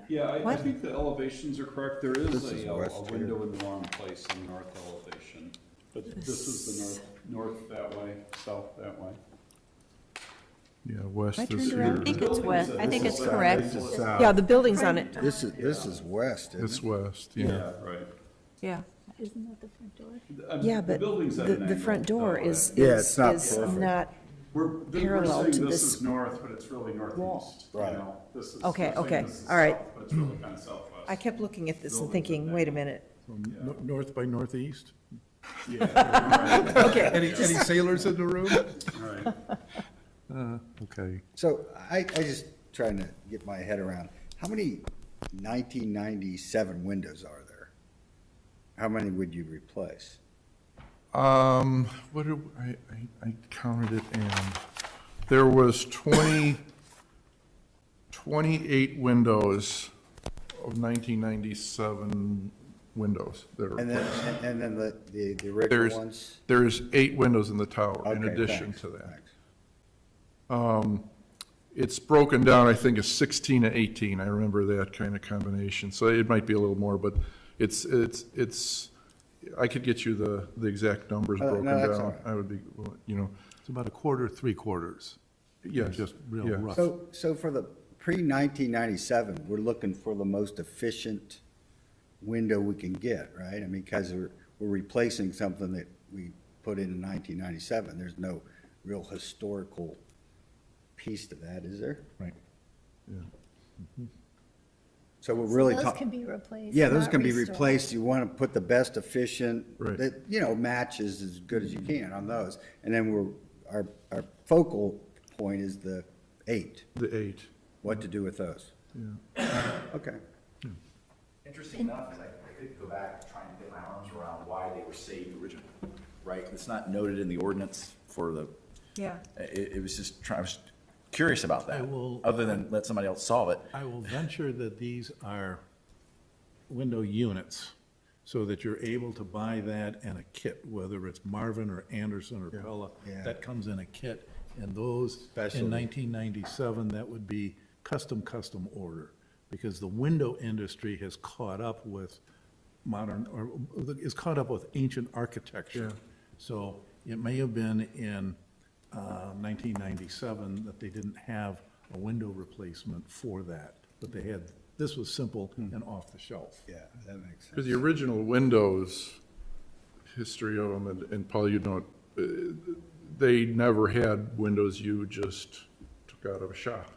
Yeah, I
What?
think the elevations are correct. There is
is
a
west
window in the wrong place in north elevation. But this is the north that way, south that way.
Yeah, west
I
is
turned around.
here.
I think it's west, I think it's correct.
This is south.
Yeah, the building's on it.
This is west, isn't
It's
it?
west, yeah.
Right.
Yeah.
Isn't that the front door?
Yeah,
The
but
building's at
the,
an
the
angle,
front door
though,
is,
right?
Yeah,
is
it's not
is
perfect.
not,
We're
parallel
saying
to
this
this
is north, but it's really northeast. you
Right.
know? This is-
Okay,
we're saying
okay,
this is
all right.
south, But it's really kind of southwest.
I kept looking at this and thinking, wait a minute.
North by northeast?
Okay.
Any sailors in the room?
All right.
Okay.
So I just trying to get my head around, how many 1997 windows are there? How many would you replace?
What do, I counted it, and there was 28 windows of 1997 windows that are
And
replaced.
then the original
There's,
ones?
there's 8 windows in the tower in
Okay,
addition
thanks,
to that.
thanks.
It's broken down, I think, as 16 to 18. I remember that kind of combination. So it might be a little more, but it's, I could get you the exact numbers
No,
broken
that's all
down.
right.
I would be, you know,
It's about a quarter, 3/4.
yes.
Just real
yeah.
rough.
So for the pre-1997, we're looking for the most efficient window we can get, right? I mean, because we're replacing something that we put in 1997. There's no real historical piece to that, is there?
Right.
So we're really
Those
talking.
can be replaced.
Yeah, those
not
can be
restored.
replaced. You want to put the best efficient,
Right.
that, you know, matches as good as you can on those. And then our focal point is the 8,
The 8.
what to do with those. Okay.
Interesting enough, is I could go back trying to get my arms around why they were saved originally, right? It's not noted in the ordinance for the,
Yeah.
it was just, I was curious about that,
I will-
other than let somebody else solve it.
I will venture that these are window units, so that you're able to buy that in a kit, whether it's Marvin or Anderson or Pella.
Yeah.
That comes in a kit, and those,
Specialty.
in 1997, that would be custom order, because the window industry has caught up with modern, or is caught up with ancient architecture. So it may have been in 1997 that they didn't have a window replacement for that, but they had, this was simple and off the shelf.
Yeah, that makes sense.
Because the original windows, history of them, and Paul, you know, they never had windows you just took out of a shop.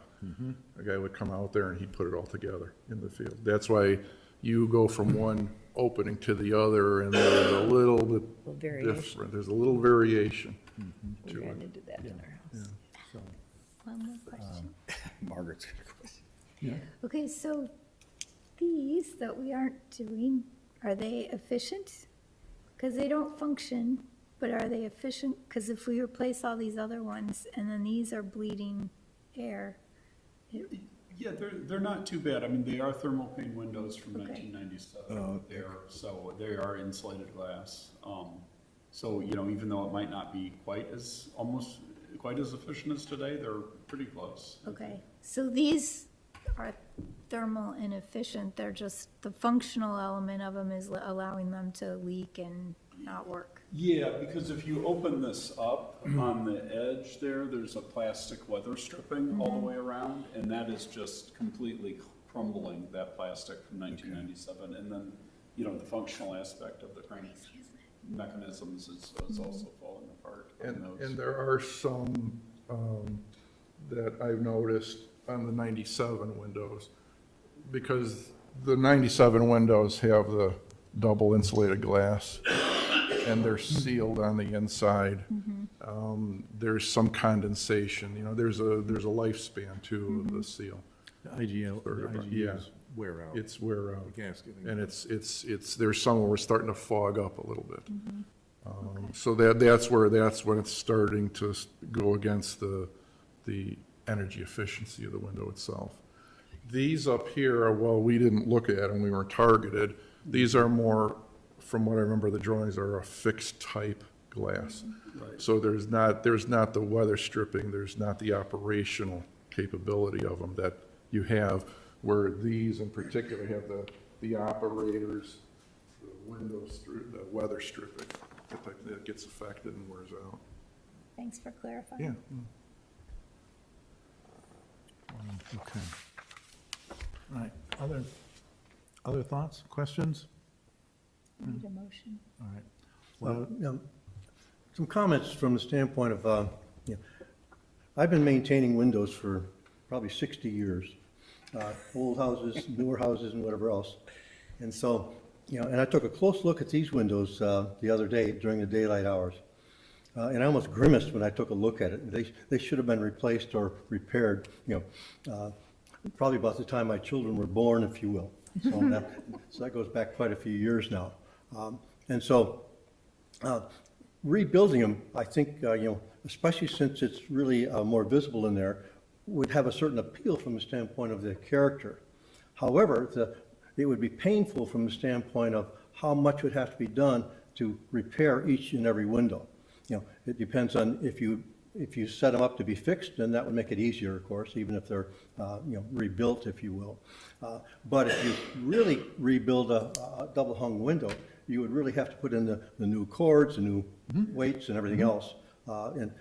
A guy would come out there and he'd put it all together in the field. That's why you go from one opening to the other, and there's a little bit
variation.
different. There's a little variation
We
to
ran
it.
into that in our house.
So,
One more question.
Margaret's got a question.
Okay, so these that we aren't doing, are they efficient? Because they don't function, but are they efficient? Because if we replace all these other ones and then these are bleeding air,
Yeah, they're not too bad. I mean, they are thermal pane windows from
Okay.
1997. So they are insulated glass. So, you know, even though it might not be quite as efficient as today, they're pretty close.
okay. So these are thermal inefficient, they're just, the functional element of them is allowing them to leak and not work.
Yeah, because if you open this up on the edge there's a plastic weather stripping all the way around, and that is just completely crumbling, that plastic from 1997. And then, you know, the functional aspect of the crank mechanisms is also falling apart.
And there are some that I've noticed on the 97 windows, because the 97 windows have the double insulated glass, and they're sealed on the inside. There's some condensation, you know, there's a lifespan to the seal.
The IGLs wear out.
It's wear out.
The gasket.
And it's, there's some where we're starting to fog up a little bit. So that's when it's starting to go against the energy efficiency of the window itself. These up here are, well, we didn't look at them, we weren't targeted. These are more, from what I remember, the drawings are a fixed type glass. So there's not the weather stripping, there's not the operational capability of them that you have, where these in particular have the operators, the windows, the weather stripping, that gets affected and wears out.
Thanks for clarifying.
Yeah.
Okay. All right, other thoughts, questions?
Need a motion.
All right.
Well, some comments from the standpoint of, I've been maintaining windows for probably 60 years, old houses, newer houses, and whatever else. And so, and I took a close look at these windows the other day during the daylight hours. And I almost grimaced when I took a look at it. They should have been replaced or repaired, probably about the time my children were born, if you will. So that goes back quite a few years now. And so rebuilding them, I think, especially since it's really more visible in there, would have a certain appeal from the standpoint of the character. However, it would be painful from the standpoint of how much would have to be done to repair each and every window. It depends on if you set them up to be fixed, then that would make it easier, of course, even if they're rebuilt, if you will. But if you really rebuild a double hung window, you would really have to put in the new cords, the new weights, and everything else. And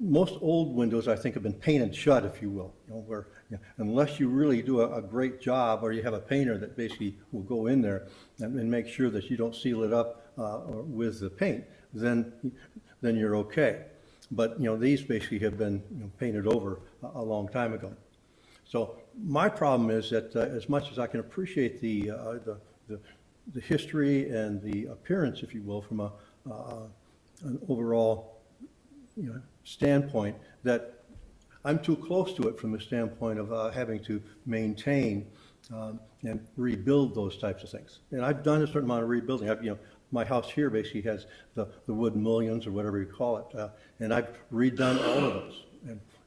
most old windows, I think, have been painted shut, if you will, where unless you really do a great job, or you have a painter that basically will go in there and make sure that you don't seal it up with the paint, then you're okay. But these basically have been painted over a long time ago. So my problem is that as much as I can appreciate the history and the appearance, if you will, from an overall standpoint, that I'm too close to it from the standpoint of having to maintain and rebuild those types of things. And I've done a certain amount of rebuilding. My house here basically has the wood mullions, or whatever you call it, and I've redone all of those.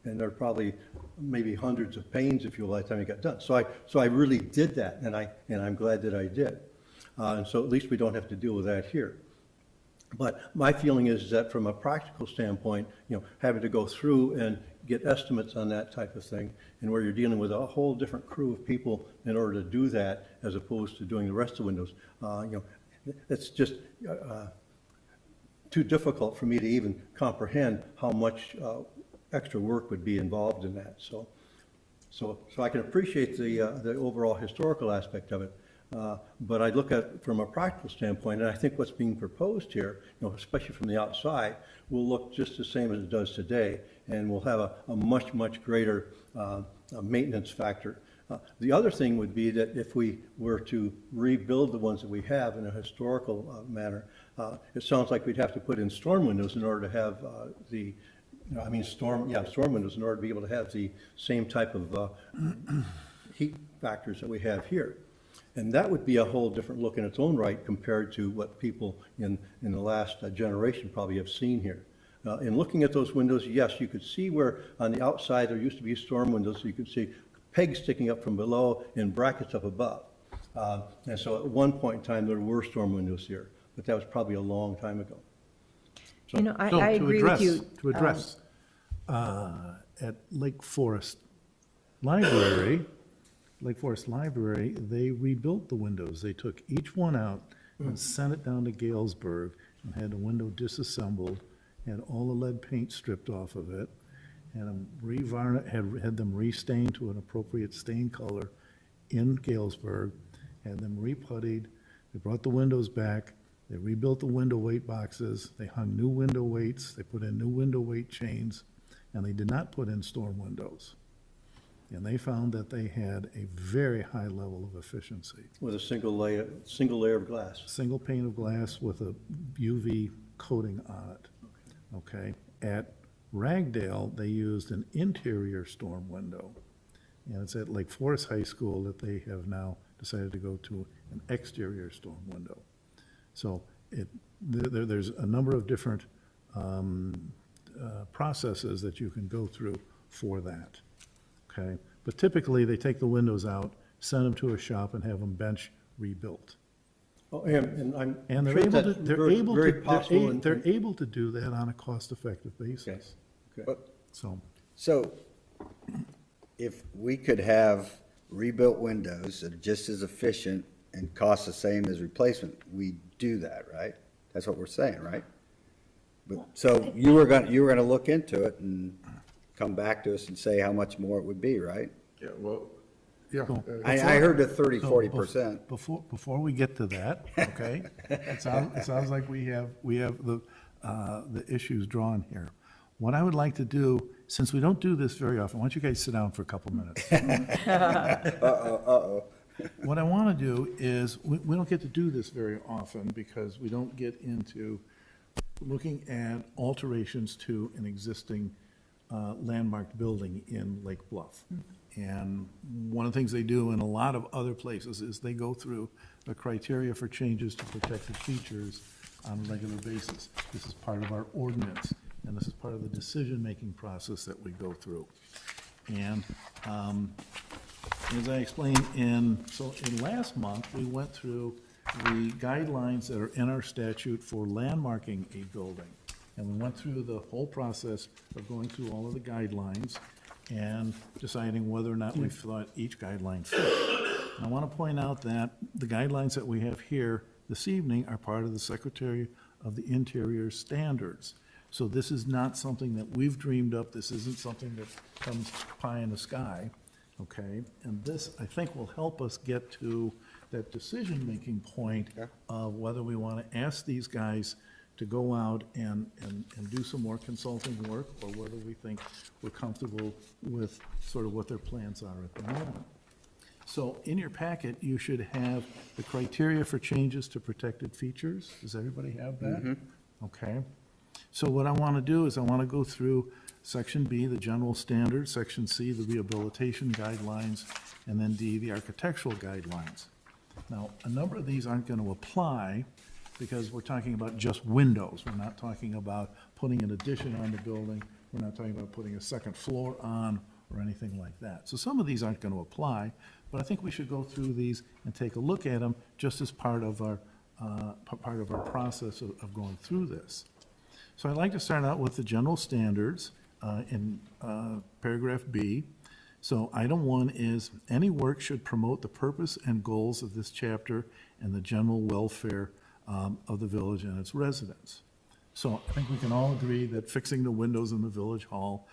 And there are probably maybe hundreds of panes, if you will, by the time it got done. So I really did that, and I'm glad that I did. And so at least we don't have to deal with that here. But my feeling is that from a practical standpoint, having to go through and get estimates on that type of thing, and where you're dealing with a whole different crew of people in order to do that, as opposed to doing the rest of the windows, it's just too difficult for me to even comprehend how much extra work would be involved in that. So I can appreciate the overall historical aspect of it. But I look at it from a practical standpoint, and I think what's being proposed here, especially from the outside, will look just the same as it does today, and will have a much, much greater maintenance factor. The other thing would be that if we were to rebuild the ones that we have in a historical manner, it sounds like we'd have to put in storm windows in order to have storm windows in order to be able to have the same type of heat factors that we have here. And that would be a whole different look in its own right compared to what people in the last generation probably have seen here. In looking at those windows, yes, you could see where on the outside there used to be storm windows, so you could see pegs sticking up from below and brackets up above. And so at one point in time there were storm windows here, but that was probably a long time ago.
I agree with you.
To address, at Lake Forest Library, they rebuilt the windows. They took each one out and sent it down to Galesburg, and had the window disassembled, had all the lead paint stripped off of it, had them had them restained to an appropriate stain color in Galesburg, had them reputtied, they brought the windows back, they rebuilt the window weight boxes, they hung new window weights, they put in new window weight chains, and they did not put in storm windows. And they found that they had a very high level of efficiency.
With a single layer of glass.
Single pane of glass with a UV coating on it, okay? At Ragdale, they used an interior storm window. And it's at Lake Forest High School that they have now decided to go to an exterior storm window. So there's a number of different processes that you can go through for that, okay? But typically, they take the windows out, send them to a shop, and have them bench rebuilt.
Oh, and I'm
And they're
sure
able to,
that's
they're
very,
able
very
to,
possible.
they're able to do that on a cost-effective
Okay,
basis.
okay.
So,
So if we could have rebuilt windows that are just as efficient and cost the same as replacement, we do that, right? That's what we're saying, right? But, so you were gonna look into it and come back to us and say how much more it would be, right?
Yeah, well, yeah.
So-
I heard the 30,
so
40%.
Before we get to that, okay? It sounds like we have the issues drawn here. What I would like to do, since we don't do this very often, why don't you guys sit down for a couple minutes? What I want to do is, we don't get to do this very often because we don't get into looking at alterations to an existing landmarked building in Lake Bluff. And one of the things they do in a lot of other places is they go through the criteria for changes to protected features on a regular basis. This is part of our ordinance, and this is part of the decision-making process that we go through. And as I explained in last month, we went through the guidelines that are in our statute for landmarking a building. And we went through the whole process of going through all of the guidelines and deciding whether or not we thought each guideline fit. And I want to point out that the guidelines that we have here this evening are part of the Secretary of the Interior standards. So this is not something that we've dreamed up. This isn't something that comes pie in the sky, okay? And this, I think, will help us get to that decision-making point of whether we want to ask these guys to go out and do some more consulting work, or whether we think we're comfortable with sort of what their plans are at the moment. So in your packet, you should have the criteria for changes to protected features. Does everybody have that? Okay. So what I want to do is I want to go through Section B, the general standards, Section C, the rehabilitation guidelines, and then D, the architectural guidelines. Now, a number of these aren't going to apply because we're talking about just windows. We're not talking about putting an addition on the building. We're not talking about putting a second floor on or anything like that. So some of these aren't going to apply, but I think we should go through these and take a look at them just as part of our process of going through this. So I'd like to start out with the general standards in paragraph B. So item 1 is, any work should promote the purpose and goals of this chapter and the general welfare of the village and its residents. So I think we can all agree that fixing the windows in the village hall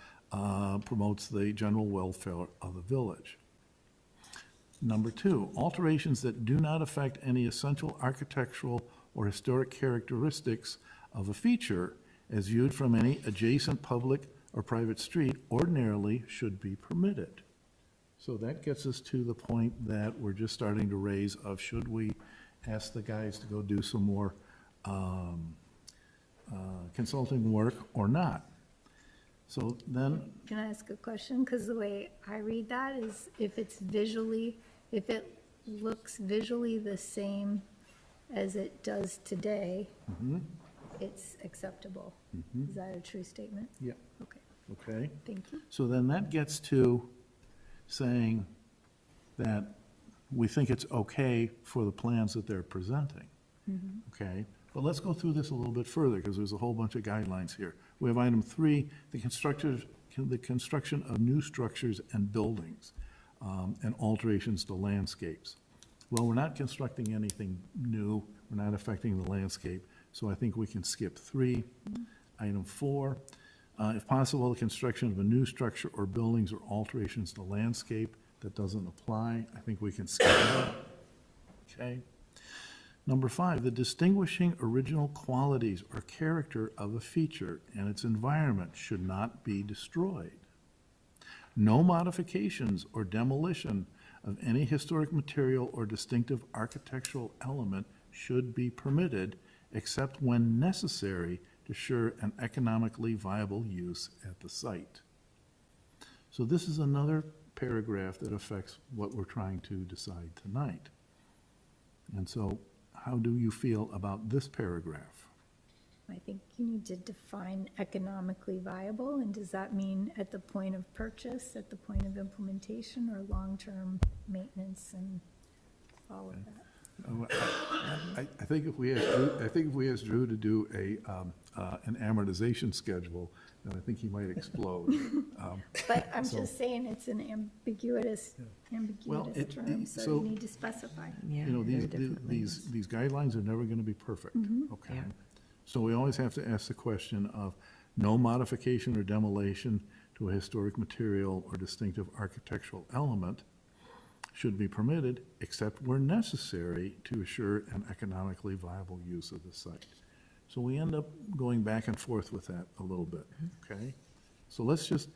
promotes the general welfare of the village. Number 2, alterations that do not affect any essential architectural or historic characteristics of a feature as viewed from any adjacent public or private street ordinarily should be permitted. So that gets us to the point that we're just starting to raise of, should we ask the guys to go do some more consulting work or not? So then,
Can I ask a question? Because the way I read that is if it looks visually the same as it does today, it's acceptable. Is that a true statement?
yeah,
Okay,
okay.
thank you.
So then that gets to saying that we think it's okay for the plans that they're presenting. Okay, but let's go through this a little bit further, because there's a whole bunch of guidelines here. We have item 3, the construction of new structures and buildings, and alterations to landscapes. Well, we're not constructing anything new, we're not affecting the landscape. so I think we can skip 3. Item 4, if possible, the construction of a new structure or buildings or alterations to landscape, that doesn't apply. I think we can skip that. Okay. Number 5, the distinguishing original qualities or character of a feature and its environment should not be destroyed. No modifications or demolition of any historic material or distinctive architectural element should be permitted except when necessary to assure an economically viable use at the site. So this is another paragraph that affects what we're trying to decide tonight. And so how do you feel about this paragraph?
I think you need to define economically viable, and does that mean at the point of purchase, at the point of implementation, or long-term maintenance and all of that?
I think if we asked Drew to do an amortization schedule, then I think he might explode.
But I'm
So-
just saying it's an ambiguous
Well,
term, so
so-
you need to specify.
Yeah,
You know,
there are different lanes.
these guidelines are never going to be perfect, okay?
Yeah.
So we always have to ask the question of no modification or demolition to a historic material or distinctive architectural element should be permitted except where necessary to assure an economically viable use of the site. So we end up going back and forth with that a little bit, okay? So let's just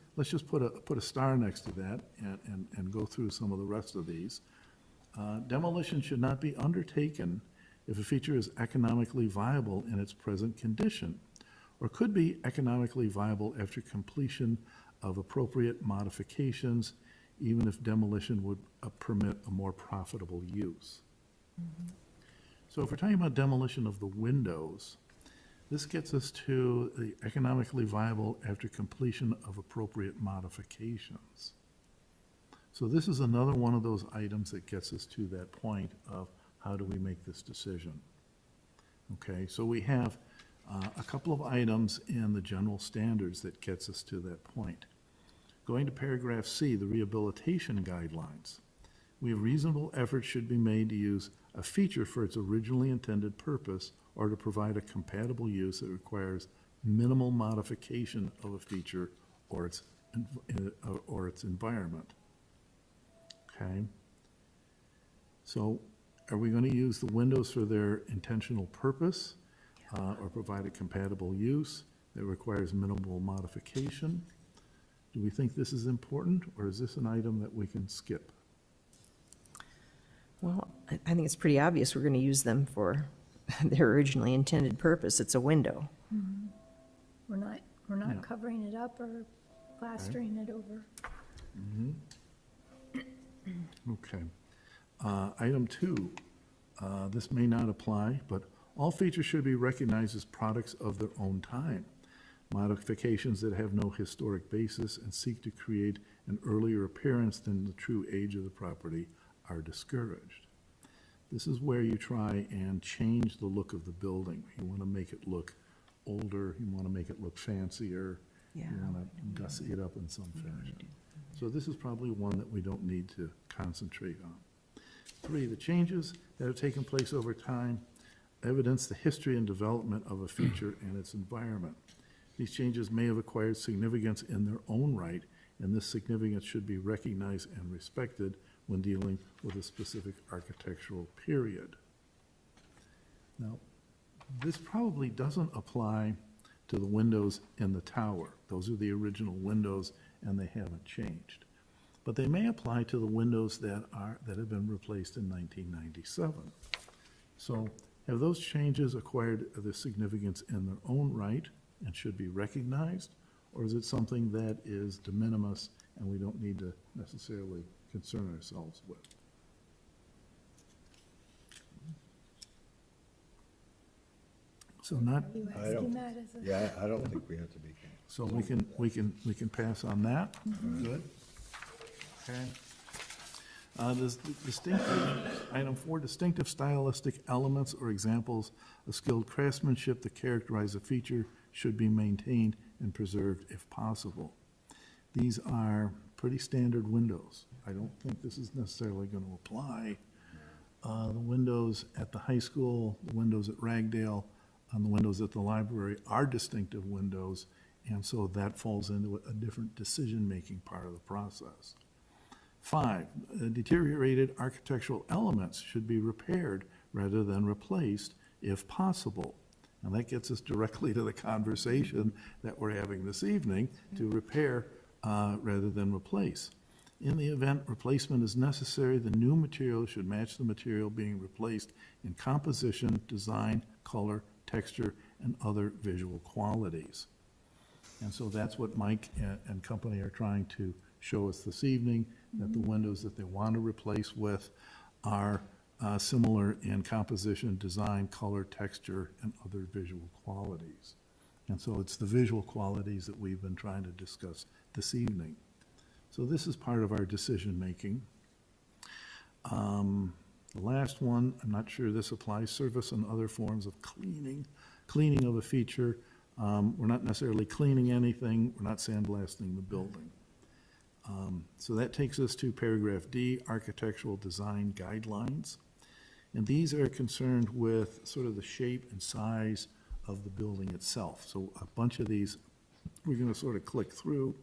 put a star next to that and go through some of the rest of these. Demolition should not be undertaken if a feature is economically viable in its present condition, or could be economically viable after completion of appropriate modifications, even if demolition would permit a more profitable use. So if we're talking about demolition of the windows, this gets us to the economically viable after completion of appropriate modifications. So this is another one of those items that gets us to that point of how do we make this decision? Okay, so we have a couple of items in the general standards that gets us to that point. Going to paragraph C, the rehabilitation guidelines. We have reasonable efforts should be made to use a feature for its originally intended purpose or to provide a compatible use that requires minimal modification of a feature or its environment. Okay? So are we going to use the windows for their intentional purpose or provide a compatible use that requires minimal modification? Do we think this is important, or is this an item that we can skip?
Well, I think it's pretty obvious we're going to use them for their originally intended purpose. It's a window.
We're not covering it up or plastering it over.
Okay. Item 2, this may not apply, but all features should be recognized as products of their own time. Modifications that have no historic basis and seek to create an earlier appearance than the true age of the property are discouraged. This is where you try and change the look of the building. You want to make it look older, you want to make it look fancier, you
Yeah.
want to gussy it up in some fashion. So this is probably one that we don't need to concentrate on. 3, the changes that have taken place over time evidence the history and development of a feature and its environment. These changes may have acquired significance in their own right, and this significance should be recognized and respected when dealing with a specific architectural period. Now, this probably doesn't apply to the windows in the tower. Those are the original windows, and they haven't changed. But they may apply to the windows that have been replaced in 1997. So have those changes acquired the significance in their own right and should be recognized? Or is it something that is de minimis and we don't need to necessarily concern ourselves with? So not,
Are you
I don't-
asking that as a?
Yeah, I don't think we have to be.
so we can pass on that. Good. Okay. This distinctive, item 4, distinctive stylistic elements or examples of skilled craftsmanship that characterize a feature should be maintained and preserved if possible. These are pretty standard windows. I don't think this is necessarily going to apply. The windows at the high school, the windows at Ragdale on the windows at the library are distinctive windows, and so that falls into a different decision-making part of the process. 5, deteriorated architectural elements should be repaired rather than replaced if possible. And that gets us directly to the conversation that we're having this evening, to repair rather than replace. In the event replacement is necessary, the new material should match the material being replaced in composition, design, color, texture, and other visual qualities. And so that's what Mike and company are trying to show us this evening, that the windows that they want to replace with are similar in composition, design, color, texture, and other visual qualities. And so it's the visual qualities that we've been trying to discuss this evening. So this is part of our decision-making. The last one, I'm not sure this applies, service and other forms of cleaning of a feature. We're not necessarily cleaning anything, we're not sandblasting the building. So that takes us to paragraph D, architectural design guidelines. And these are concerned with sort of the shape and size of the building itself. So a bunch of these, we're going to sort of click through.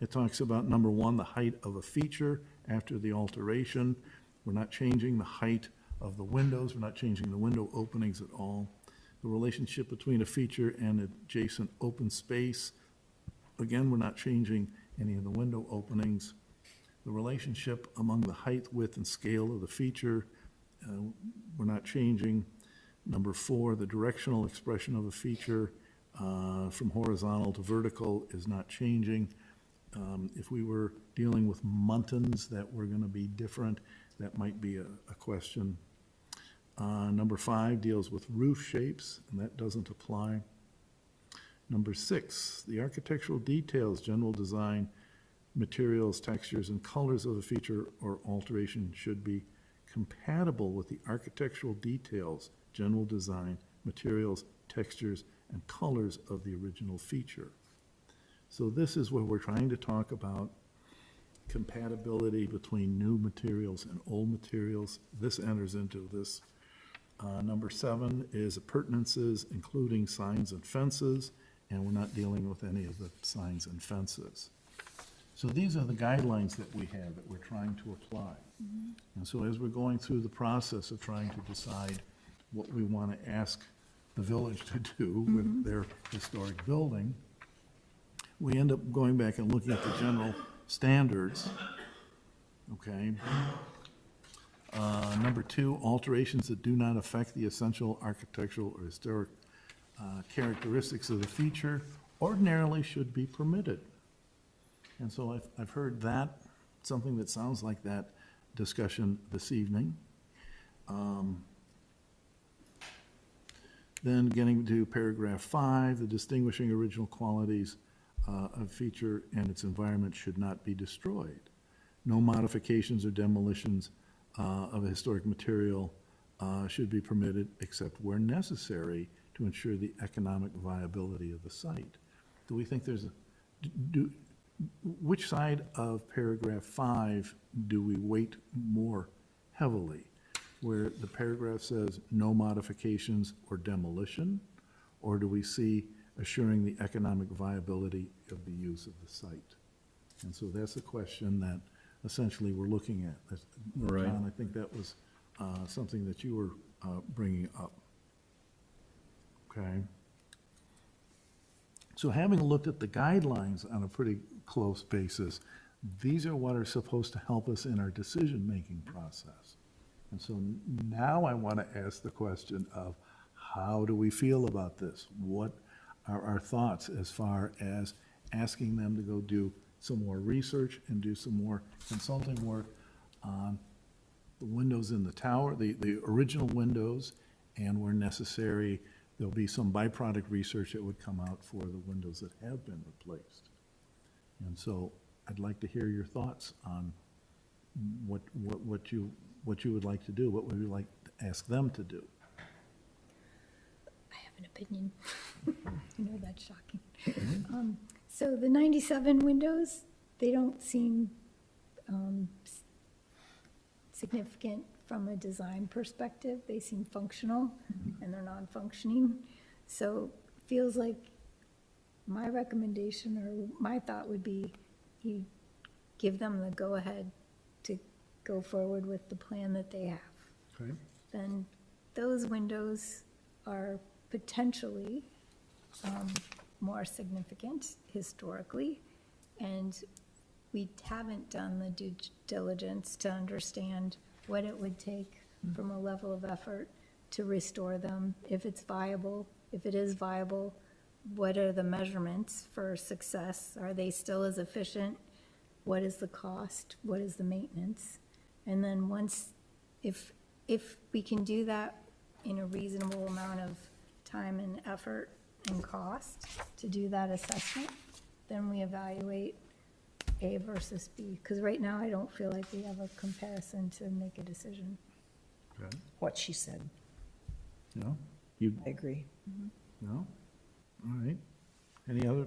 It talks about, number 1, the height of a feature after the alteration. We're not changing the height of the windows. We're not changing the window openings at all. The relationship between a feature and adjacent open space. Again, we're not changing any of the window openings. The relationship among the height, width, and scale of the feature, we're not changing. Number 4, the directional expression of a feature from horizontal to vertical is not changing. If we were dealing with muntins that were going to be different, that might be a question. Number 5 deals with roof shapes, and that doesn't apply. Number 6, the architectural details, general design, materials, textures, and colors of a feature or alteration should be compatible with the architectural details, general design, materials, textures, and colors of the original feature. So this is where we're trying to talk about compatibility between new materials and old materials. This enters into this. Number 7 is appurtenances, including signs and fences, and we're not dealing with any of the signs and fences. So these are the guidelines that we have that we're trying to apply. And so as we're going through the process of trying to decide what we want to ask the village to do with their historic building, we end up going back and looking at the general standards, okay? Number 2, alterations that do not affect the essential architectural or historic characteristics of the feature ordinarily should be permitted. And so I've heard that, something that sounds like that discussion this evening. Then getting to paragraph 5, the distinguishing original qualities of feature and its environment should not be destroyed. No modifications or demolitions of a historic material should be permitted except where necessary to ensure the economic viability of the site. Do we think there's which side of paragraph 5 do we weight more heavily? Where the paragraph says no modifications or demolition, or do we see assuring the economic viability of the use of the site? And so that's the question that essentially we're looking at.
Right.
John, I think that was something that you were bringing up. Okay. So having looked at the guidelines on a pretty close basis, these are what are supposed to help us in our decision-making process. And so now I want to ask the question of how do we feel about this? What are our thoughts as far as asking them to go do some more research and do some more consulting work on the windows in the tower, the original windows, and where necessary, there'll be some byproduct research that would come out for the windows that have been replaced. And so I'd like to hear your thoughts on what you would like to do, what would you like to ask them to do?
I have an opinion. I know that's shocking. So the 97 windows, they don't seem significant from a design perspective. They seem functional and they're non-functioning. So feels like my recommendation or my thought would be you give them the go-ahead to go forward with the plan that they have.
Okay.
Then those windows are potentially more significant historically, and we haven't done the due diligence to understand what it would take from a level of effort to restore them, if it's viable, if it is viable, what are the measurements for success? Are they still as efficient? What is the cost? What is the maintenance? And then once, if we can do that in a reasonable amount of time and effort and cost to do that assessment, then we evaluate A versus B. Because right now, I don't feel like we have a comparison to make a decision.
Okay.
What she said.
No? You,
I agree.
no? All right. Any other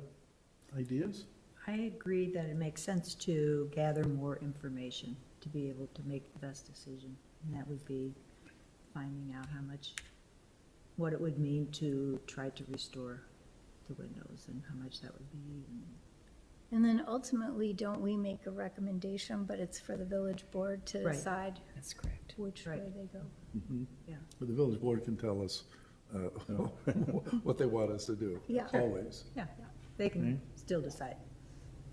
ideas?
I agree that it makes sense to gather more information to be able to make the best decision. And that would be finding out how much, what it would mean to try to restore the windows and how much that would be.
And then ultimately, don't we make a recommendation, but it's for the village board to
Right.
decide
That's correct.
which way
Right.
they go?
Yeah.
But the village board can tell us what they want us to do.
Yeah.
Always.
Yeah, they can still decide.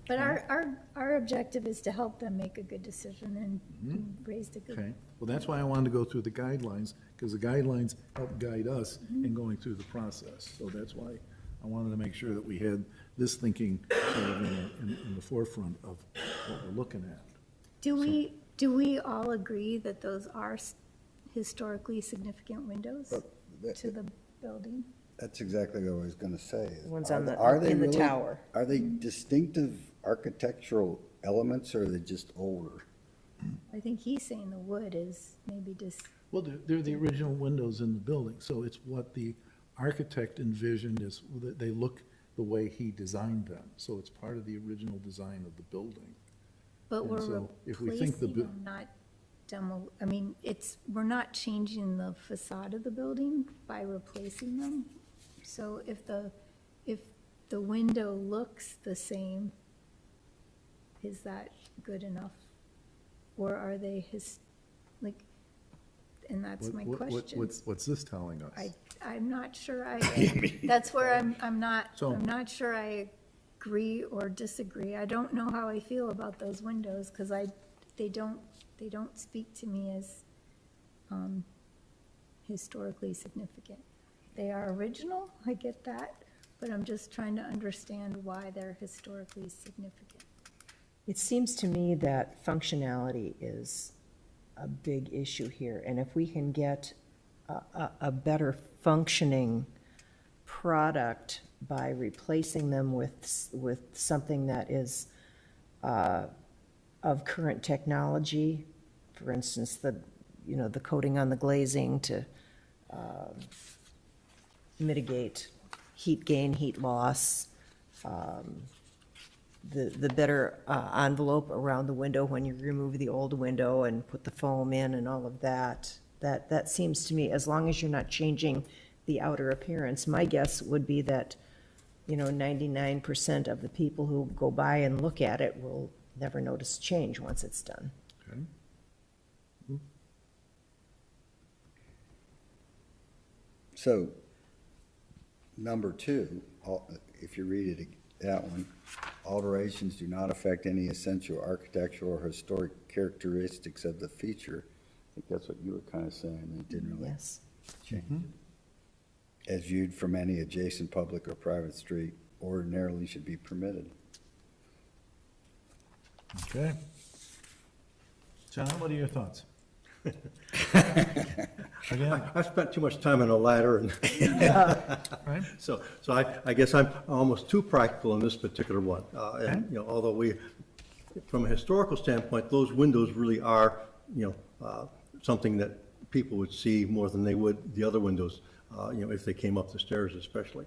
But our objective is to help them make a good decision and raise the good.
Okay. Well, that's why I wanted to go through the guidelines, because the guidelines help guide us in going through the process. So that's why I wanted to make sure that we had this thinking sort of in the forefront of what we're looking at.
Do we all agree that those are historically significant windows to the building?
That's exactly what I was gonna say.
The ones on the-
Are they
in the
really-
tower.
Are they distinctive architectural elements, or are they just older?
I think he's saying the wood is maybe just,
Well, they're the original windows in the building, so it's what the architect envisioned is, they look the way he designed them. So it's part of the original design of the building.
but
And
we're
so if we think the
replacing them, not I mean, we're not changing the facade of the building by replacing them. So if the window looks the same, is that good enough? Or are they and that's my question.
What's this telling us?
I'm not sure that's where I'm not sure I agree or disagree. I don't know how I feel about those windows, because they don't speak to me as historically significant. They are original, I get that, but I'm just trying to understand why they're historically significant.
It seems to me that functionality is a big issue here, and if we can get a better functioning product by replacing them with something that is of current technology, for instance, the coating on the glazing to mitigate heat gain, heat loss, the better envelope around the window when you remove the old window and put the foam in and all of that. That seems to me, as long as you're not changing the outer appearance, my guess would be that, 99% of the people who go by and look at it will never notice change once it's done.
Okay.
So, number 2, if you read it, that one, alterations do not affect any essential architectural or historic characteristics of the feature. I think that's what you were kind of saying, they didn't really
Yes.
change it. As viewed from any adjacent public or private street, ordinarily should be permitted.
Okay. John, what are your thoughts? Again,
I spent too much time on a ladder, and
right?
so I guess I'm almost too practical in this particular one. And, although from a historical standpoint, those windows really are, something that people would see more than they would the other windows, if they came up the stairs especially.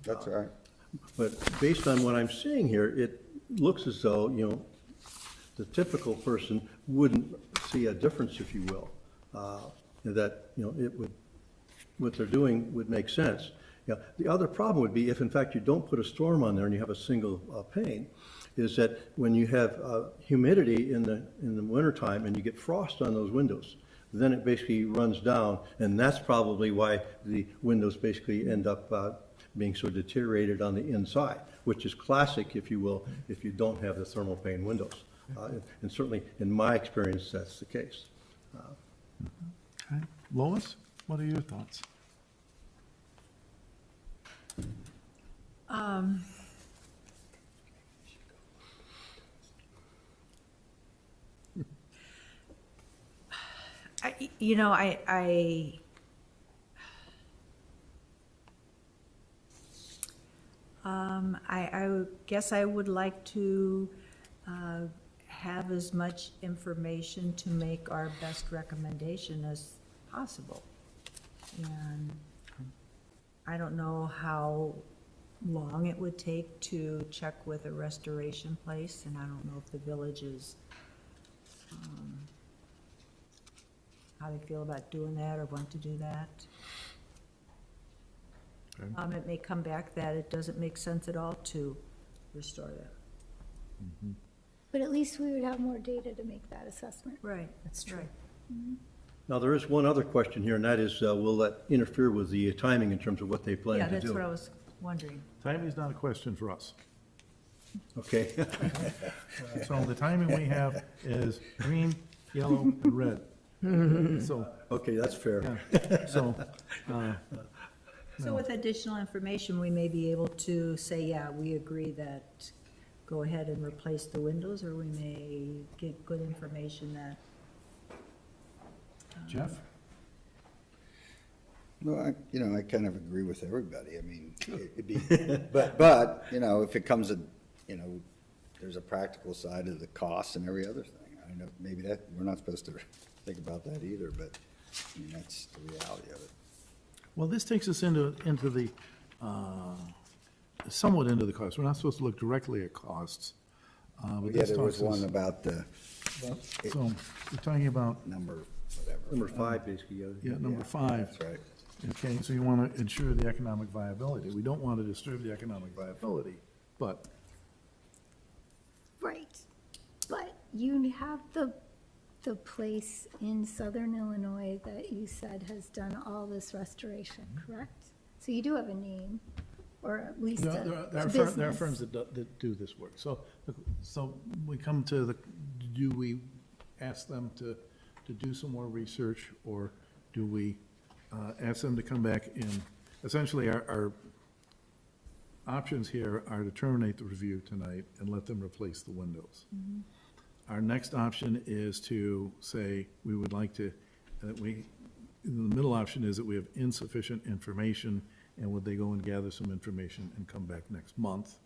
That's right.
But based on what I'm seeing here, it looks as though, the typical person wouldn't see a difference, if you will. That, it would, what they're doing would make sense. Yeah, the other problem would be if in fact you don't put a storm on there and you have a single pane, is that when you have humidity in the wintertime and you get frost on those windows, then it basically runs down, and that's probably why the windows basically end up being so deteriorated on the inside, which is classic, if you will, if you don't have the thermal pane windows. And certainly, in my experience, that's the case.
Okay. Lois, what are your thoughts?
I guess I would like to have as much information to make our best recommendation as possible. And I don't know how long it would take to check with a restoration place, and I don't know if the village is, how they feel about doing that or want to do that.
Okay.
It may come back that it doesn't make sense at all to restore that.
But at least we would have more data to make that assessment.
Right, that's true.
Now, there is one other question here, and that is, will that interfere with the timing in terms of what they plan
Yeah,
to do?
that's what I was wondering.
Timing is not a question for us.
Okay.
So the timing we have is green, yellow, and red. So,
Okay, that's fair.
yeah, so,
So with additional information, we may be able to say, yeah, we agree that go ahead and replace the windows, or we may get good information that,
Jeff?
Well, I kind of agree with everybody. I mean, it'd be, but, if it comes, there's a practical side of the cost and every other thing. I know, maybe we're not supposed to think about that either, but, I mean, that's the reality of it.
Well, this takes us into the, somewhat into the cost. We're not supposed to look directly at costs. But
Yeah,
this
there was
talks us-
one about the
So, we're talking about,
number, whatever.
Number 5, basically.
yeah, number 5.
That's right.
Okay, so you want to ensure the economic viability. We don't want to disturb the economic viability, but
Right. But you have the place in southern Illinois that you said has done all this restoration, correct? So you do have a name, or at least
there
a
are
business.
firms that do this work. So we come to do we ask them to do some more research, or do we ask them to come back in? Essentially, our options here are to terminate the review tonight and let them replace the windows. Our next option is to say, we would like to, the middle option is that we have insufficient information, and would they go and gather some information and come back next month?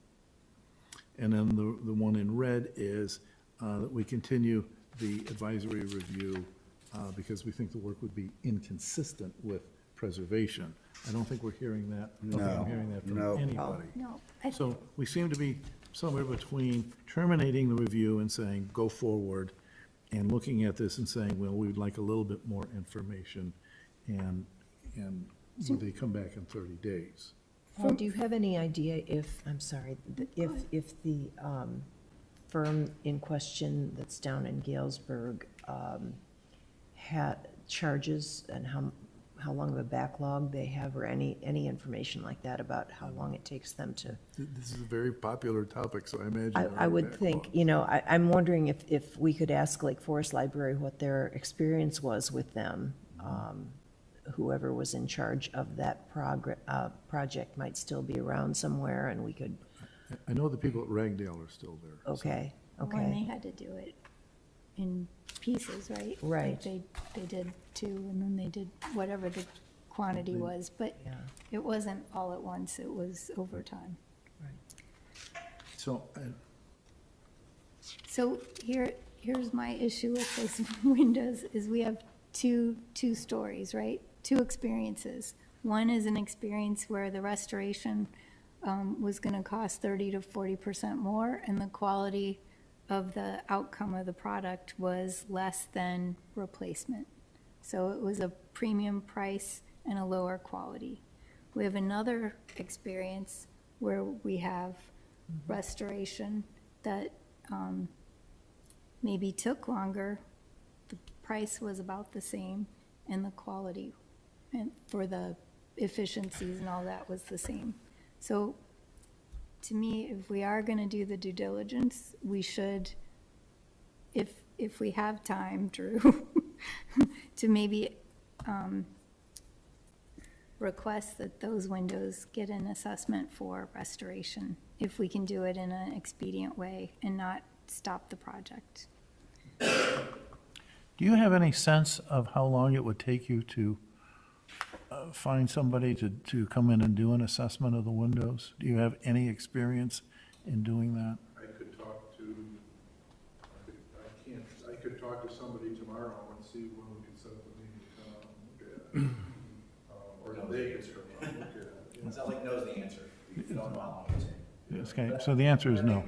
And then the one in red is that we continue the advisory review because we think the work would be inconsistent with preservation. I don't think we're hearing that. I don't think I'm hearing that from
No.
anybody.
No,
So we seem to be somewhere between terminating the review and saying, go forward, and looking at this and saying, well, we'd like a little bit more information, and would they come back in 30 days?
Paul, do you have any idea if, I'm sorry, if the firm in question that's down in Galesburg charges, and how long of a backlog they have, or any information like that about how long it takes them to?
This is a very popular topic, so I imagine.
I would think, I'm wondering if we could ask Lake Forest Library what their experience was with them. Whoever was in charge of that project might still be around somewhere, and we could,
I know the people at Ragdale are still there. so-
okay.
when they had to do it in pieces, right?
Right.
Like they did 2, and then they did whatever the quantity was, but
Yeah.
it wasn't all at once, it was over time.
So,
So here's my issue with this windows, is we have two stories, right? 2 experiences. One is an experience where the restoration was gonna cost 30 to 40% more, and the quality of the outcome of the product was less than replacement. So it was a premium price and a lower quality. We have another experience where we have restoration that maybe took longer, the price was about the same, and the quality and for the efficiencies and all that was the same. So to me, if we are gonna do the due diligence, we should, if we have time, Drew, to maybe request that those windows get an assessment for restoration, if we can do it in an expedient way and not stop the project.
Do you have any sense of how long it would take you to find somebody to come in and do an assessment of the windows? Do you have any experience in doing that?
I could talk to, I could talk to somebody tomorrow and see when we can set up a meeting to come out and look at it. Or they could come out and look at it.
It's not like knows the answer. You don't know how long it takes.
Okay, so the answer is no.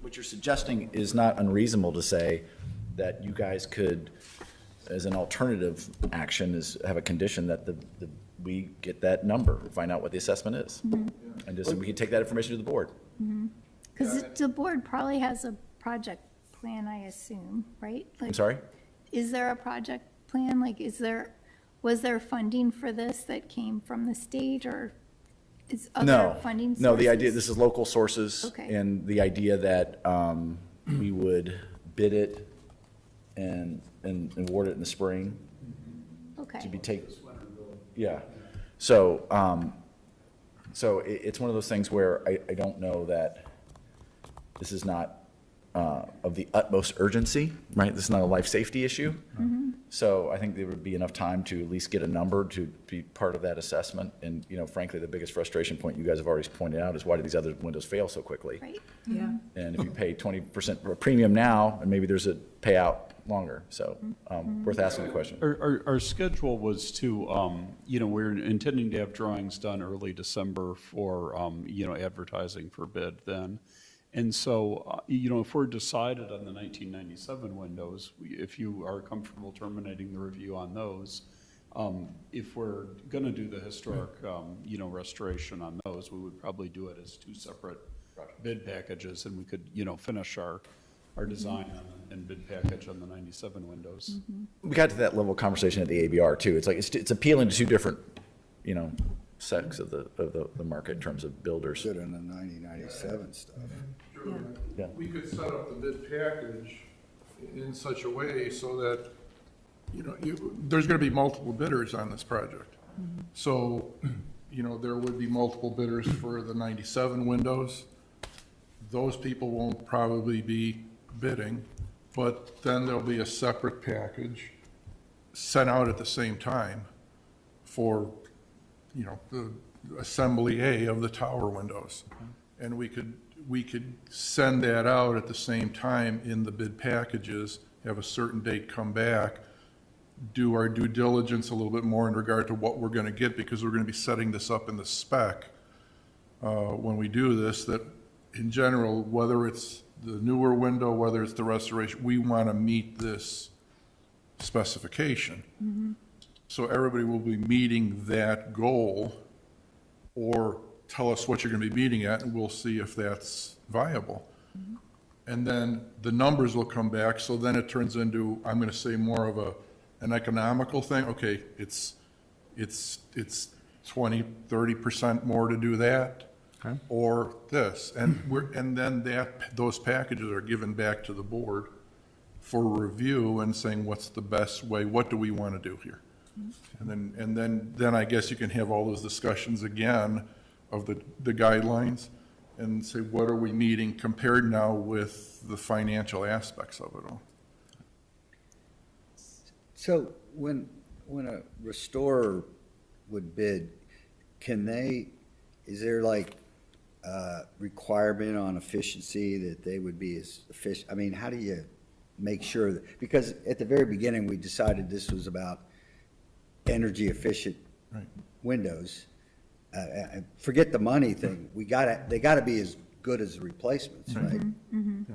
What you're suggesting is not unreasonable to say that you guys could, as an alternative action, is have a condition that we get that number, find out what the assessment is. And just, we can take that information to the board.
Because the board probably has a project plan, I assume, right?
I'm sorry?
Is there a project plan? Like, was there funding for this that came from the state or is other
No,
funding sources?
no, the idea, this is local sources.
Okay.
And the idea that we would bid it and award it in the spring
Okay.
to be taken. Yeah. So, it's one of those things where I don't know that this is not of the utmost urgency, right? This is not a life safety issue. So I think there would be enough time to at least get a number to be part of that assessment. And, frankly, the biggest frustration point you guys have already pointed out is why do these other windows fail so quickly?
Right.
Yeah.
And if you pay 20% premium now, and maybe there's a payout longer. So worth asking the question.
Our schedule was to, we're intending to have drawings done early December for, advertising for bid then. And so, if we're decided on the 1997 windows, if you are comfortable terminating the review on those, if we're going to do the historic, restoration on those, we would probably do it as two separate bid packages, and we could, finish our design and bid package on the 97 windows.
We got to that level of conversation at the ABR too. It's like, it's appealing to two different, sects of the market in terms of builders.
Good on the 1997 stuff.
Yeah.
We could set up the bid package in such a way so that, there's going to be multiple bidders on this project. So, there would be multiple bidders for the 97 windows. Those people won't probably be bidding, but then there'll be a separate package sent out at the same time for, the assembly A of the tower windows. And we could send that out at the same time in the bid packages, have a certain date come back, do our due diligence a little bit more in regard to what we're going to get, because we're going to be setting this up in the spec when we do this, that in general, whether it's the newer window, whether it's the restoration, we want to meet this specification. So everybody will be meeting that goal, or tell us what you're going to be meeting at, and we'll see if that's viable. And then the numbers will come back, so then it turns into, I'm going to say, more of an economical thing. Okay, it's 20, 30% more to do that, or this. And then those packages are given back to the board for review and saying, what's the best way, what do we want to do here? And then I guess you can have all those discussions again of the guidelines and say, what are we meeting compared now with the financial aspects of it all?
So when a restorer would bid, is there like a requirement on efficiency that they would be as efficient? I mean, how do you make sure that, because at the very beginning, we decided this was about energy efficient windows. Forget the money thing. They gotta be as good as the replacements, right?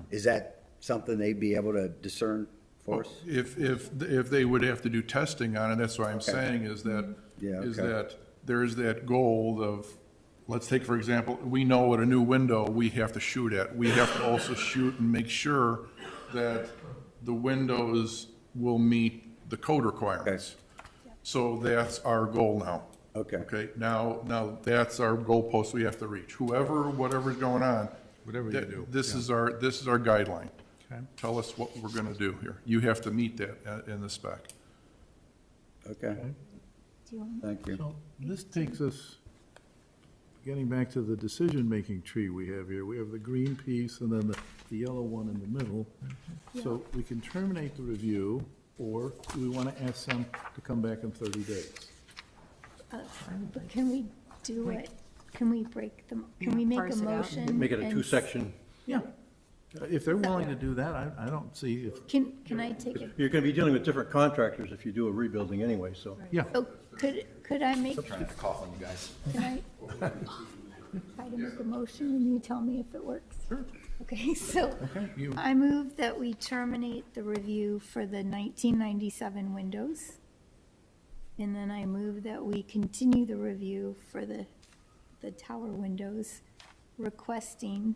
Is that something they'd be able to discern for us?
If they would have to do testing on it, that's what I'm saying is that,
Yeah,
is
okay.
that there's that goal of, let's take, for example, we know at a new window we have to shoot at. We have to also shoot and make sure that the windows will meet the code requirements. So that's our goal now.
Okay.
Okay, now that's our goalpost we have to reach. Whatever's going on.
Whatever you do,
This is our guideline.
Okay.
Tell us what we're gonna do here. You have to meet that in the spec.
Okay,
Do you want?
thank you.
So this takes us, getting back to the decision-making tree we have here. We have the green piece and then the yellow one in the middle. So we can terminate the review, or do we want to ask them to come back in 30 days?
But can we do it, can we break them, can we make a
Parse it out.
motion?
Make it a
and
two-section.
Yeah. If they're willing to do that, I don't see if,
Can I take it?
You're going to be dealing with different contractors if you do a rebuilding anyway, so.
yeah.
Oh, could I make,
Trying to cough on you guys.
can I try to make a motion and you tell me if it works? Sure. Okay, so
Okay, you,
I move that we terminate the review for the 1997 windows. And then I move that we continue the review for the tower windows, requesting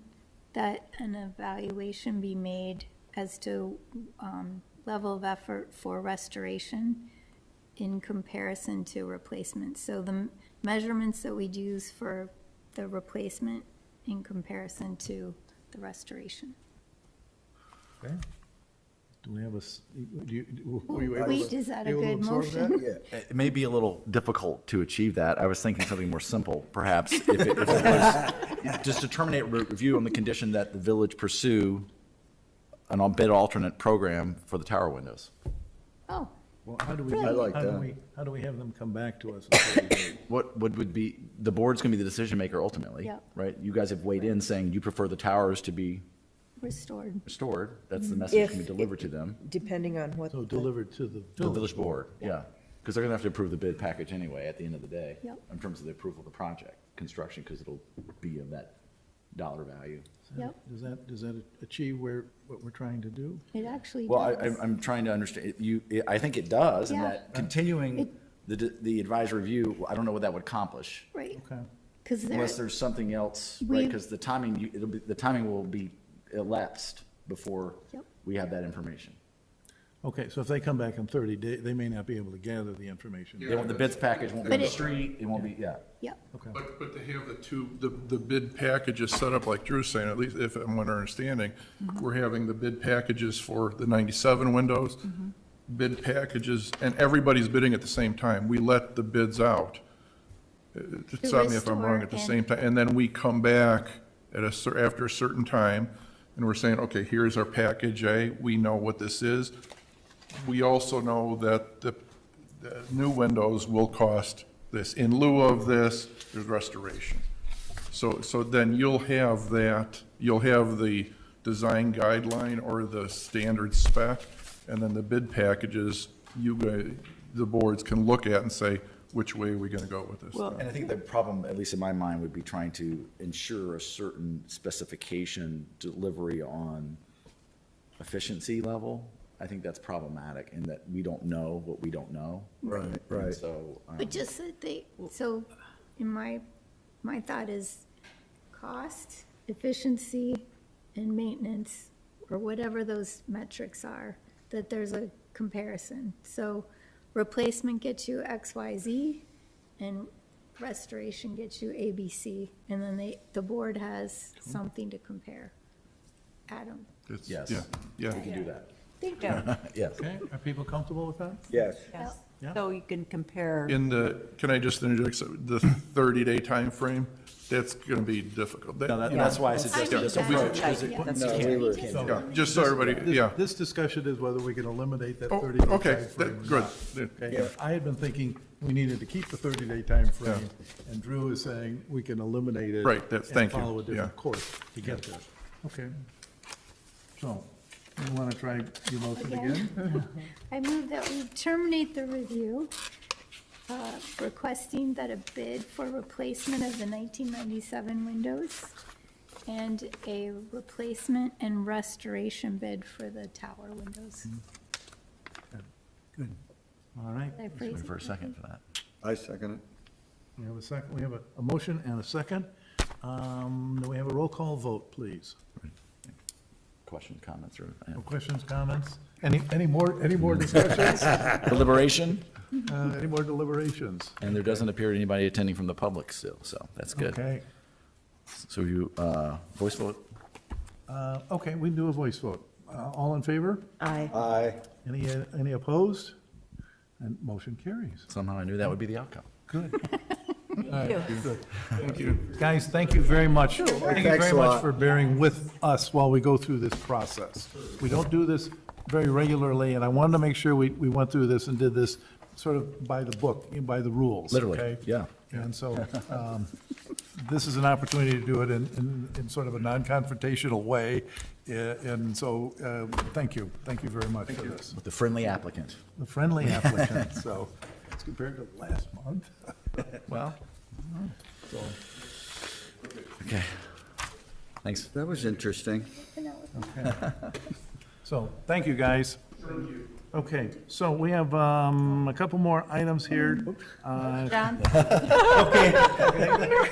that an evaluation be made as to level of effort for restoration in comparison to replacement. So the measurements that we'd use for the replacement in comparison to the restoration.
okay. Do we have a, were you able to?
Wait, is that a
able to
good
absorb that?
motion?
It may be a little difficult to achieve that. I was thinking something more simple, perhaps, if it was just to terminate review on the condition that the village pursue an bid alternate program for the tower windows.
Oh,
Well, how do we,
I
like
how do
that.
we, how do we have them come back to us in 30 days?
What would be, the board's going to be the decision maker ultimately,
Yep.
right? You guys have weighed in saying you prefer the towers to be
restored.
restored. That's the message
If-
can be delivered to them.
Depending on what.
So delivered to the
The
village.
village board, yeah. Because they're going to have to approve the bid package anyway at the end of the day.
Yep.
In terms of the approval of the project, construction, because it'll be of that dollar value.
Yep,
Does that achieve what we're trying to do?
it actually
Well,
does.
I'm trying to understand, I think it does, in
Yeah.
that continuing
It-
the advisory review, I don't know what that would accomplish.
Right,
Okay.
because
Unless there's something else, right?
We-
Because the timing, the timing will be elapsed before
Yep.
we have that information.
Okay, so if they come back in 30 days, they may not be able to gather the information.
They won't- The bids package won't be on
But
the
it-
street, it won't be, yeah.
Yep,
Okay.
But to have the bid packages set up like Drew's saying, at least if I'm understanding, we're having the bid packages for the 97 windows, bid packages, and everybody's bidding at the same time. We let the bids out. Stop me if I'm wrong, at the
restore
same time, and then we come back after a certain time, and we're saying, okay, here's our package A, we know what this is. We also know that the new windows will cost this. In lieu of this, there's restoration. So then you'll have that, you'll have the design guideline or the standard spec, and then the bid packages, the boards can look at and say, which way are we gonna go with this?
And I think the problem, at least in my mind, would be trying to ensure a certain specification delivery on efficiency level. I think that's problematic in that we don't know what we don't know.
Right,
And so,
but just that so in my thought is cost, efficiency, and maintenance, or whatever those metrics are, that there's a comparison. So replacement gets you X, Y, Z, and restoration gets you A, B, C, and then the board has something to compare. Adam?
It's-
yes,
Yeah,
we can do that.
Thank you.
Yes.
Okay, are people comfortable with that?
Yes.
Yes.
Yeah.
So you can compare.
can I just interject, so the 30-day time frame? That's gonna be difficult.
That's why I suggested this
I need
approach.
that.
'cause it-
Yeah.
No, we were,
Yeah, just so everybody, yeah.
This discussion is whether we can eliminate that
Oh,
30-day
okay,
timeframe
that-
or
good.
not. Okay, I had been thinking we needed to keep the 30-day timeframe,
Yeah.
and Drew is saying we can eliminate it.
Right, thank you,
And follow a different
yeah.
course to get there. Okay. So, you want to try your motion
Again?
again?
I move that we terminate the review, requesting that a bid for replacement of the 1997 windows and a replacement and restoration bid for the tower windows.
Good. All right.
Did I phrase
Wait
it
for a second
correctly?
for that.
I second it.
We have a second, we have a motion and a second. Do we have a roll call vote, please?
Questions, comments, or
No questions, comments? Any more discussions?
deliberation?
Any more deliberations?
And there doesn't appear anybody attending from the public still, so that's good.
Okay.
So you, voice vote?
Okay, we can do a voice vote. All in favor?
Aye.
Aye.
Any opposed? And motion carries.
Somehow I knew that would be the outcome.
Good. Thank you. Guys, thank you very much. Thank you
Thanks
very
a
much
lot.
for bearing with us while we go through this process. We don't do this very regularly, and I wanted to make sure we went through this and did this sort of by the book, by the rules.
Literally,
okay?
yeah.
And so, this is an opportunity to do it in sort of a non-confrontational way. And so, thank you very much for this.
With the friendly applicant.
The friendly applicant, so, as compared to last month.
Well.
So,
Okay. Thanks.
That was interesting.
So, thank you, guys. Okay, so we have a couple more items here.
John,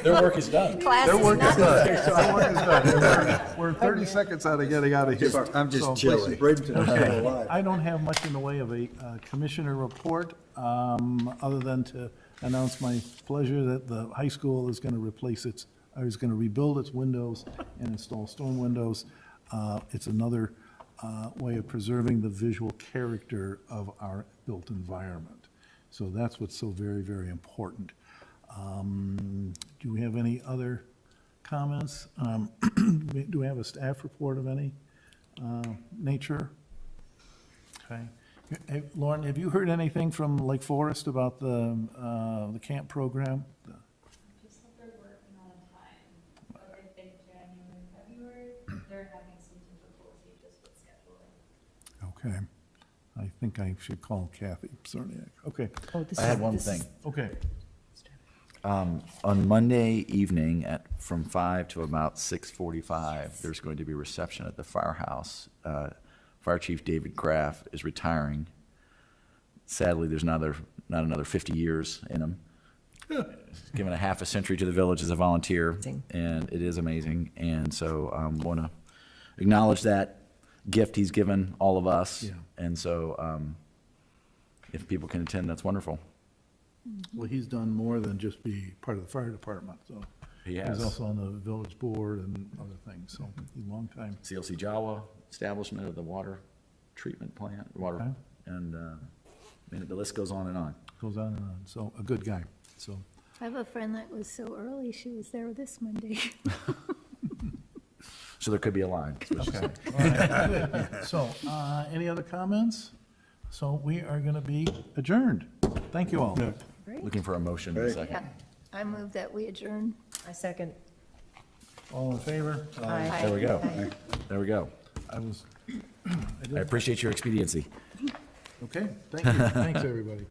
Their work is done.
class
Their
is
work is
not
done.
dismissed.
Their work is done. We're 30 seconds out of getting out of here.
I'm just
So,
chilly.
Bradenton is still
Okay,
alive.
I don't have much in the way of a commissioner report, other than to announce my pleasure that the high school is going to is going to rebuild its windows and install storm windows. It's another way of preserving the visual character of our built environment. So that's what's so very, very important. Do we have any other comments? Do we have a staff report of any nature? Okay. Hey, Lauren, have you heard anything from Lake Forest about the camp program?
Just what they're working on time, but I think January, February, they're having some difficulty just with scheduling.
Okay. I think I should call Kathy Cerniak. Okay,
I had one thing.
okay.
On Monday evening from 5 to about 6:45, there's going to be a reception at the firehouse. Fire Chief David Graff is retiring. Sadly, there's not another 50 years in him. He's given a half a century to the village as a volunteer,
Amazing.
and it is amazing. And so want to acknowledge that gift he's given all of us.
Yeah.
And so if people can attend, that's wonderful.
Well, he's done more than just be part of the fire department, so.
He has.
He's also on the village board and other things, so he's a long time.
CLC Jawa, establishment of the water treatment plant,
Okay.
and the list goes on and on.
Goes on and on, so a good guy, so.
I have a friend that was so early, she was there this Monday.
So there could be a line. is what she's saying.
All right, good. So, any other comments? So we are going to be adjourned. Thank you all.
Looking for a motion in a
Right.
second.
Yeah, I move that we adjourn.
I second.
All in favor?
Aye.
There we go. There we go.
I was,
I appreciate your expediency.
okay, thank you. Thanks, everybody.